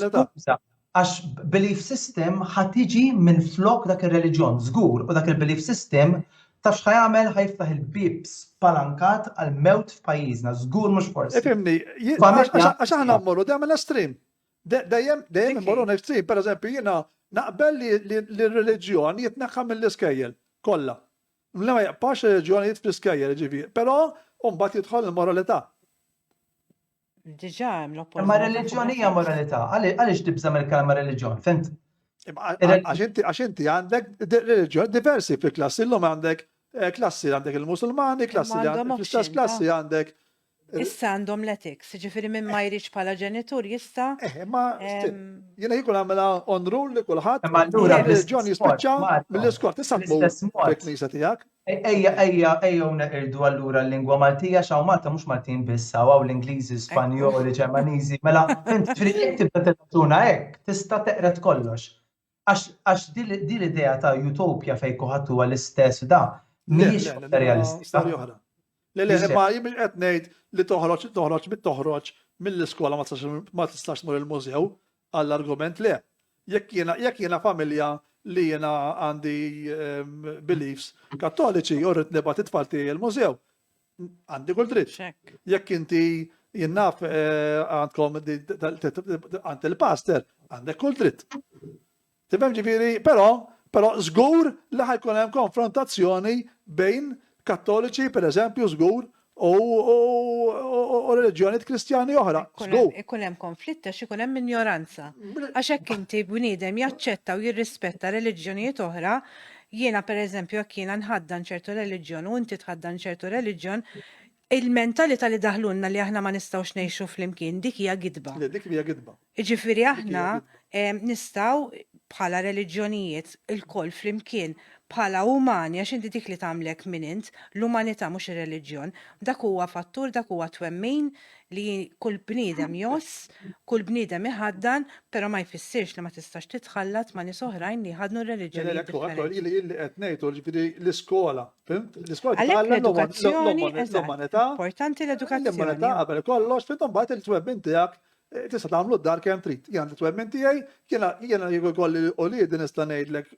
Skuża. Għax belief system ħatiġi minn flok dak ir-reliġjon żgur u dak il-belief system taf x'ħajamel ħajftaħ il-bib spalankat għal-mewt f'pajjiżna, żgur mhux forsi. Ifhimni, għax aħna mmorru dejjem l-estrim. Dejjem immorru l-estrim, pereżempju jiena naqbel li l-reliġjon jitneħħa mill-iskejjel kollha. Ma jaqpax reliġjon fl-iskejjel ġifieri, però mbagħad jidħol il-moralità. Diġà hemm l-oppożizzjoni. Ma reliġjon hija moralità. Għaliex tibża mill-kelma reliġjon? Fent? Għax inti għandek reliġjon diversi fil-klassi, illum għandek klassi għandek il-Musulmani, klassi fl-istess klassi għandek. Issa għandhom l-ethics, ġifieri minn ma jridx bħala ġenitur jista'. Ma jiena jkun għamela on rule li kulħadd. Ma allura reliġjon jispiċċa mill-iskort. Issa fil-knisja tiegħek. Ejja neqirdu allura l-lingwa Maltija xaw Malta mhux Maltin biss, għaw l-Ingliżi, Spanjoli, Ġermaniżi, mela inti tibda tibda hekk, tista' teqret kollox. Għax di l-idea ta' utopja fejn kulħadd huwa l-istess da mhijiex realistika. Le, ma jimil qed ngħid li toħroġ mill-iskola ma tistax tmur il-mużew għall-argument le. Jekk jiena familja li jiena għandi beliefs kattoliċi u rrid nibgħat it-tfal tiegħi il-mużew, għandi kull dritt. Jekk inti jinnaf għandkom għand il-pastor, għandek kull dritt. Tifhem ġifieri, però żgur li ħajkun hemm konfrontazzjoni bejn kattoliċi, per eżempju, żgur, u reliġjonijiet kristjani oħra. Ikun hemm konflitt għax ikun hemm ignoranza. Għax hekk inti bniedem jaċċetta u jirrispetta reliġjonijiet oħra, jiena pereżempju jekk jiena nħaddan ċertu reliġjon u inti tħaddan ċertu reliġjon, il-mentalità li daħlunna li aħna ma nistgħux ngħixu flimkien dik hija gidba. Dik hija gidba. Ġifieri aħna nistgħu bħala reliġjonijiet il-koll flimkien bħala umani, għax inti dik li tagħmlek minn int, l-umanità mhux ir-reliġjon, dak huwa fattur, dak huwa twemmin li kull bniedem joss, kull bniedem iħaddan, però ma jfissirx li ma tistax titħallat ma' nies oħrajn li ħadnu reliġjoni differenti. Illi qed ngħidu ġifieri l-iskola, fimt? L-iskola Għalhekk l-edukazzjoni l-umanità. Importanti l-edukazzjoni. L-umanità qabel kollox, fint imbagħad il-twemmin tiegħek tista' tagħmlu d-dar kemm trid. Jien it-twemmin tiegħi jiena jkolli uliedi nista' ngħidlek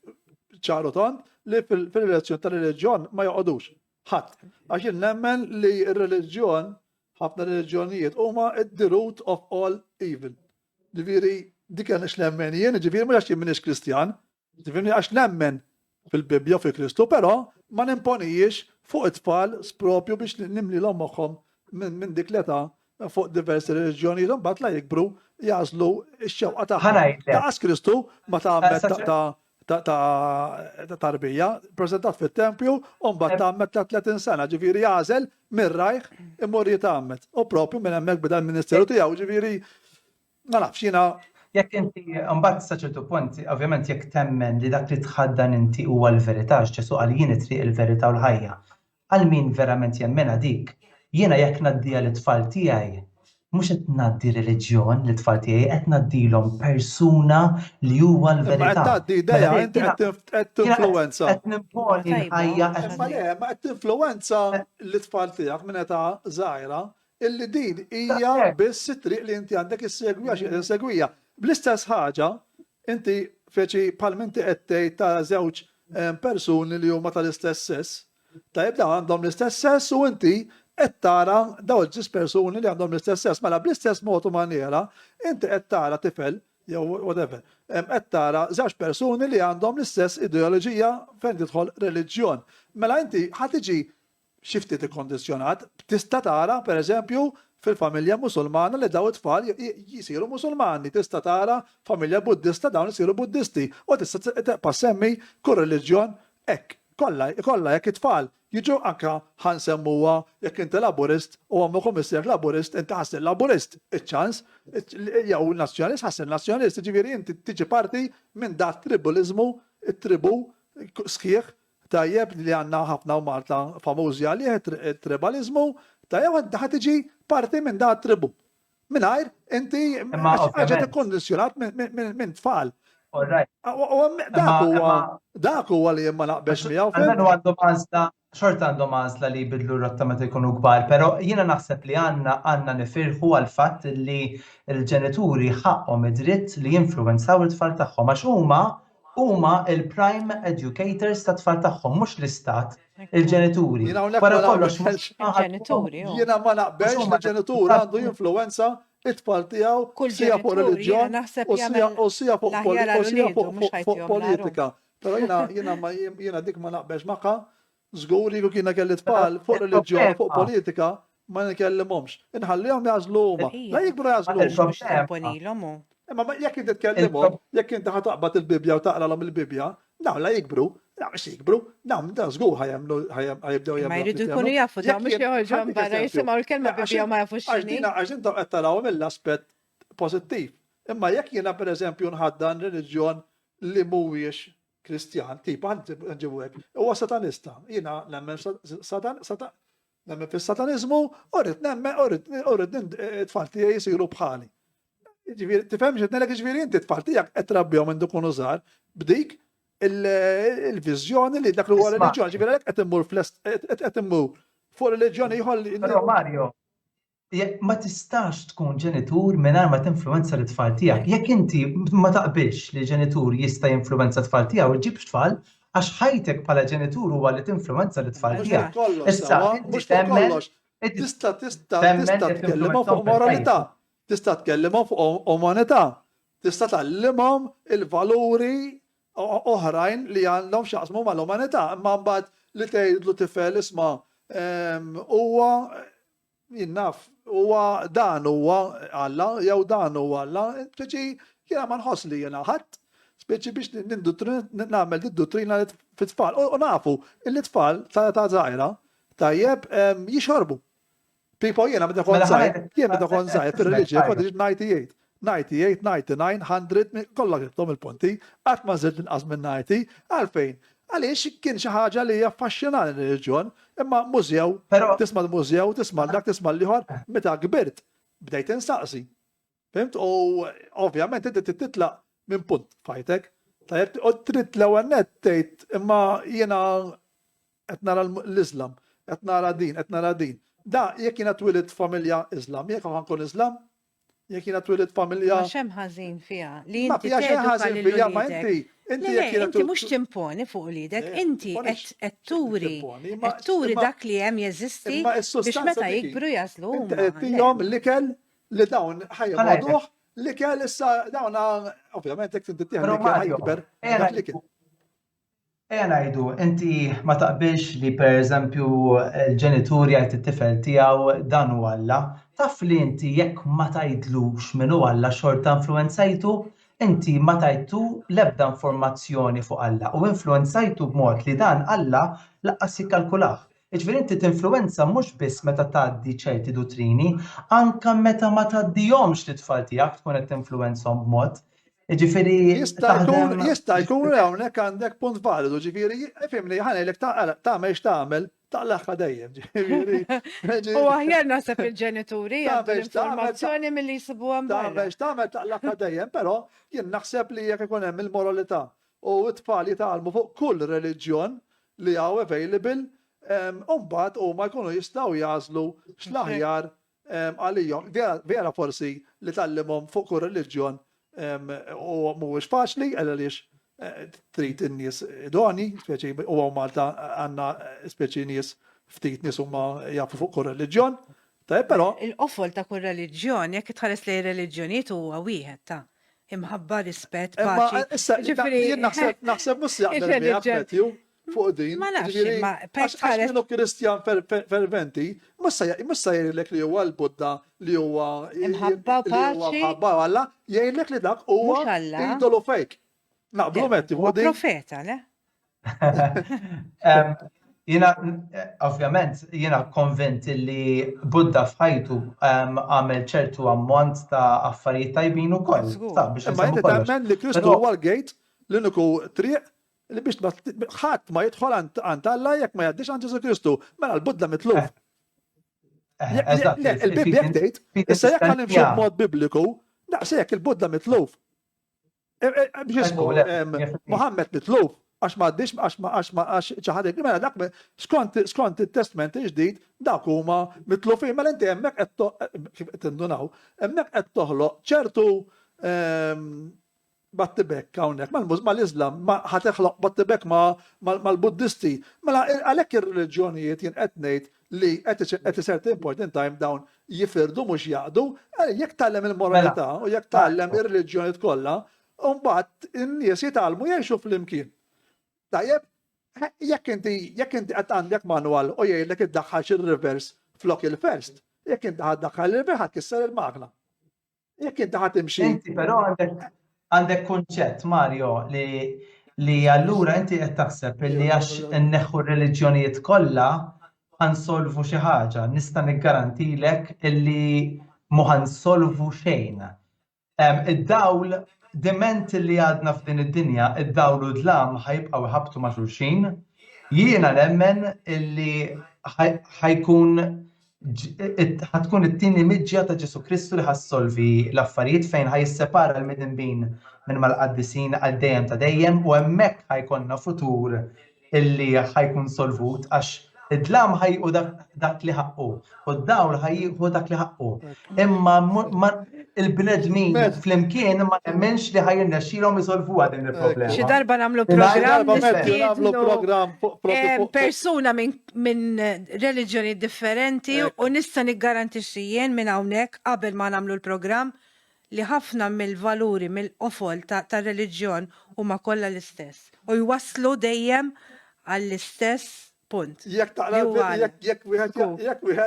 ċaru tont li fil-relazzjoni tal-reliġjon ma joqgħodux. Ħadd. Għax jien nemmen li r-reliġjon, ħafna reliġjonijiet huma the root of all evil. Ġifieri dik għandix nemmen jien, ġifieri mhux għax jien m'iniex Kristjan, ġifieri għax nemmen fil-Bibja u fil-Kristu, però ma nimponijiex fuq it-tfal spropju biex nimlilhom moħħhom minn dik l-età fuq diversi reliġjonijiet u mbagħad la jikbru jażlu x-xewqa ta' Kristu ma ta' tarbija, preżentat fit-tempju, u mbagħad tagħmel 30 sena, ġifieri jażel mir-rajħ imur jitgħammet. U propju minn hemmhekk bida l-Ministeru tiegħu, ġifieri ma nafx jiena. Jekk inti mbagħad sa ċertu punt, ovvjament jekk temmen li dak li tħaddan inti huwa l-verità, Ġesu qal jien it-triq il-verità u l-ħajja. Għal min verament jemmena dik, jiena jekk ngħaddija lit-tfal tiegħi mhux qed ngħaddi reliġjon lit-tfal tiegħi, qed ngħaddilhom persuna li huwa Imma qed l-verità. tgħaddi idea, inti qed tinfluwenza. Qed nimponi l-ħajja Imma le, ma qed tinfluwenza l-tfal tiegħek minn età żgħira illi din hija biss it-triq li inti għandek issegwija xi insegwija. Bl-istess ħaġa, inti feċi bħal inti qed tgħid ta' żewġ persuni li huma tal-istess sess. Tajjeb dawn għandhom l-istess sess u inti qed tara dawn il-ġis persuni li għandhom l-istess sess, mela bl-istess mod u maniera, inti qed tara tifel jew whatever, qed tara żewġ persuni li għandhom l-istess ideoloġija fejn tidħol reliġjon. Mela inti ħadd tiġi xi ftit ikkondizjonat, tista' tara pereżempju fil-familja Musulmana li daw it-tfal jisiru Musulmani, tista' tara familja Buddista dawn isiru Buddisti, u tista' tibqa' semmi kull reliġjon hekk. Kollha jekk it-tfal jiġu anke ħansemmuha jekk inti laburist u għamlu kummissarjak laburist, inti ħassel laburist. Iċ-ċans jew nazzjonalist ħassel nazzjonalist, ġifieri inti tiġi parti minn dak tribalizmu, it-tribu sħiħ tajjeb li għandna ħafna u Malta famużi għalih tribalizmu, tajjeb inti ħad tiġi parti minn dak tribu. Mingħajr inti ħaġa tikkondizjonat minn tfal. Dak huwa li jemma naqbex miegħu. Għalmenu għandhom għażla, xorta għandhom għażla li jbidlu rotta meta jkunu kbar, però jiena naħseb li għandna nifirħu għal fatt li l-ġenituri ħaqhom id-dritt li jinfluwenzaw it-tfal tagħhom għax huma il-prime educators ta' tfal tagħhom, mhux l-istat, il-ġenituri. Wara kollox jiena ma naqbex li ġenitur għandu jinfluwenza it-tfal tiegħu sija fuq reliġjon u sija fuq politika. Però jiena dik ma naqbex magħha, żgur li kiena kelli tfal fuq reliġjon fuq politika ma nikellimhomx. Inħallihom jażlu huma. La jikbru jażlu. Imma jekk inti tkellimhom, jekk inti ħataqbad il-Bibja u taqralhom il-Bibja, dawn la jikbru, dawn xi jikbru, dawn da żgur ħajibdew jagħmlu. Ma jridu jkunu jafu dawn mhux joħorġu barra jisimgħu l-kelma Bibja ma jafux x'inhi. Għax intom qed tarawhom mill-aspett pożittiv. Imma jekk jiena pereżempju nħaddan reliġjon li mhuwiex Kristjan, tipa nġibu hekk, huwa satanista. Jiena nemmen fis-satanizmu, urid it-tfal tiegħi jsiru bħali. Tifhem x'qed ġifieri inti tfal tiegħek qed trabbihom minn dukun żgħar b'dik il-viżjoni li dak li huwa reliġjon, ġifieri għalhekk qed immur fuq reliġjoni ieħor. Però Mario, ma tistax tkun ġenitur mingħajr ma tinfluwenza l-tfal tiegħek. Jekk inti ma taqbilx li ġenitur jista' jinfluwenza t-tfal tiegħu, iġibx tfal għax ħajtek bħala ġenitur huwa li tinfluwenza l-tfal tiegħek. Issa tista' tkellimhom fuq moralità. Tista' tkellimhom fuq umanità, tista' tgħallimhom il-valuri oħrajn li għandhom x'jaqsmu mal-umanità, imma mbagħad li tgħidlu tifel isma' huwa jinnaf huwa dan huwa Alla jew dan huwa Alla, tiġi jiena ma nħoss li jiena ħadd speċi biex nagħmel id-dottrina fit-tfal. U nafu il-tfal ta' żgħira tajjeb jixorbu. People, jiena meta kon żgħir fir-reliġjon kont 98, 99, 100, kollha għidhom il-punti, qatt ma żied inqas minn 90, għalfejn. Għaliex kien xi ħaġa li hija affaxxjonali r-reliġjon, imma mużew, tisma' l-mużew, tisma' dak, tisma' l-ieħor, meta kbirt bdejt instaqsi. Fimt? U ovvjament inti titlaq minn punt fajtek. Tajjeb trid l-ewwel nett tgħid imma jiena qed nara l-Islam, qed nara din. Da, jekk jiena twilid familja Islam, jekk ħankun Islam, jekk jiena twilid familja. Ma xem ħażin fiha. Li Ma inti fija xejn ħażin fija, ma inti jekk inti mhux timponi fuq lidek, inti qed turi dak li hemm jeżisti biex meta jikbru jaslu huma. Tihom l-ikel li dawn ħajja l-ikel issa dawn ovvjament jekk inti tieħu l-ikel ħajkber. Ngħidu, inti ma taqbilx li pereżempju l-ġenituri jgħid it-tifel tiegħu dan huwa Alla, taf li inti jekk ma tgħidlux min huwa Alla xorta influenzajtu, inti ma tajtu l-ebda informazzjoni fuq Alla u influenzajtu b'mod li dan Alla laqqas jikkalkulah. Jiġifieri inti tinfluwenza mhux biss meta tgħaddi ċerti dottrini, anke meta ma tgħaddihomx lit-tfal tiegħek tkun qed tinfluwenzahom b'mod. Ġifieri jista' jkun hawnhekk għandek punt validu, ġifieri ifhimni ħanejlek tagħmel x'tagħmel taqlaħħa dejjem, ġifieri. U aħjar naħseb il-ġenituri Ta' għandu biex tagħmel- l-informazzjoni milli jsibuha barra. Tagħmel taqlaħħa dejjem, però jien naħseb li jekk ikun hemm il-moralità u t-tfal jitgħallmu fuq kull reliġjon li hawn available, mbagħad huma jkunu jistgħu jażlu x'l-aħjar għalihom. Vera forsi li tgħallimhom fuq kull reliġjon u mhuwiex faċli għaliex trid in-nies idoni, speċi u Malta għandna speċi nies ftit nies huma jafu fuq kull reliġjon. Però Il-qofol ta' kull reliġjon, jekk tħares li reliġjonijiet huwa wieħed ta' imħabba rispett imma paċi. issa Ġifieri- jien naħseb mhux jaqbel Il-reliġjon- miegħek Matthew fuq din. Ma nafx, Ġifieri, imma għax tħares- minnu Kristjan ferventi, mhux se jgħidlek li huwa l-Budda li huwa Imħabba paċi. mħabba Alla, jgħidlek li dak huwa Mhux Alla. idolu fake. Naqblu Matthew Huwa fuq din. profeta, le? Jena, ovvjament, jena konvent li Buddha f'ħajtu għamel ċertu ammont ta' affarijiet tajbin u koll. Żgur. Imma inti temmen li Kristu huwa l-gate l-uniku triq li biex ħadd ma jidħol għand Alla jekk ma jgħaddix għand Ġesu Kristu. Mela l-Budda mitluf. Il-Bibli jekk tgħid, issa jekk ħanimxu b'mod bibliku, daqs jekk il-Budda mitluf. Biex ismu Muhammad mitluf. Għax ma għaddix, għax ċaħadek, mela dak skont il-testament ġdid, dak huma mitlufin, mela inti hemmhekk qed tindunaw, hemmhekk qed toħloq ċertu battibek hawnhekk mal-Iżlam, ħad teħloq battibek mal-Buddisti. Mela għalhekk ir-reliġjonijiet jien qed ngħid li at a certain point in time dawn jifirdu mhux jaqdu, jekk tgħallem il-moralità u jekk tgħallem ir-reliġjonijiet kollha, u mbagħad in-nies jitgħallmu jgħixu flimkien. Tajjeb, jekk inti qed għandek manwal u jgħidlek iddaħħal il-reverse flok il-first, jekk inti ħaddaħħal il-reverse ħatkisser il-magna. Jekk inti ħatimxi. Inti però għandek kunċett, Mario, li allura inti qed taħseb li għax inneħħu r-reliġjonijiet kollha ħansolvu xi ħaġa, nista' niggarantilek illi mu ħansolvu xejn. Id-dawl dement li għadna f'din id-dinja, id-dawl u d-lam ħajbqaw ħabtu ma' xulxin, jiena nemmen illi ħatkun it-tieni miġġja ta' Ġesu Kristu li ħassolvi l-affarijiet fejn ħajissepara l-midinbin minn mal-qaddisin għal dejjem ta' dejjem u hemmhekk ħajkonna futur illi ħajkun solvut għax id-dlam ħajqu dak li ħaqqu u d-dawl ħajqu dak li ħaqqu. Imma il-bnedmin fl-imkien ma nemmenx li ħajrna xilhom isolvuha din il-problema. Xi darba nagħmlu programm persuna minn reliġjoni differenti u nista' niggarantixxi jien minn hawnhekk qabel ma nagħmlu l-programm li ħafna mill-valuri mill-qofol tar-reliġjon huma kollha l-istess u jwasslu dejjem għall-istess punt. Jekk taqra jekk wieħed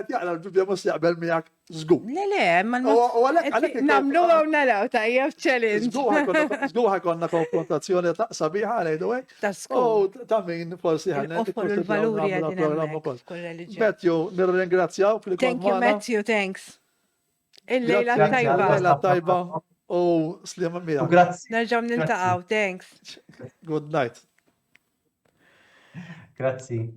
jaqra l-Bibja mhux jaqbel miegħek żgur. Le, ma nagħmlu hawn naraw tajjeb challenge. Żgur ħajkonna konfrontazzjoni ta' sabiħa ngħidu hekk. Ta' skur. Ta' min forsi ħanet il-valuri għadin Matthew, nirringrazzjaw fil-kont Thank you, Matthew, thanks. Il-lejla tajba. Il-lejla tajba u slima miegħek. Grazzi. Nerġgħu niltaqgħu, thanks. Good night. Grazzi.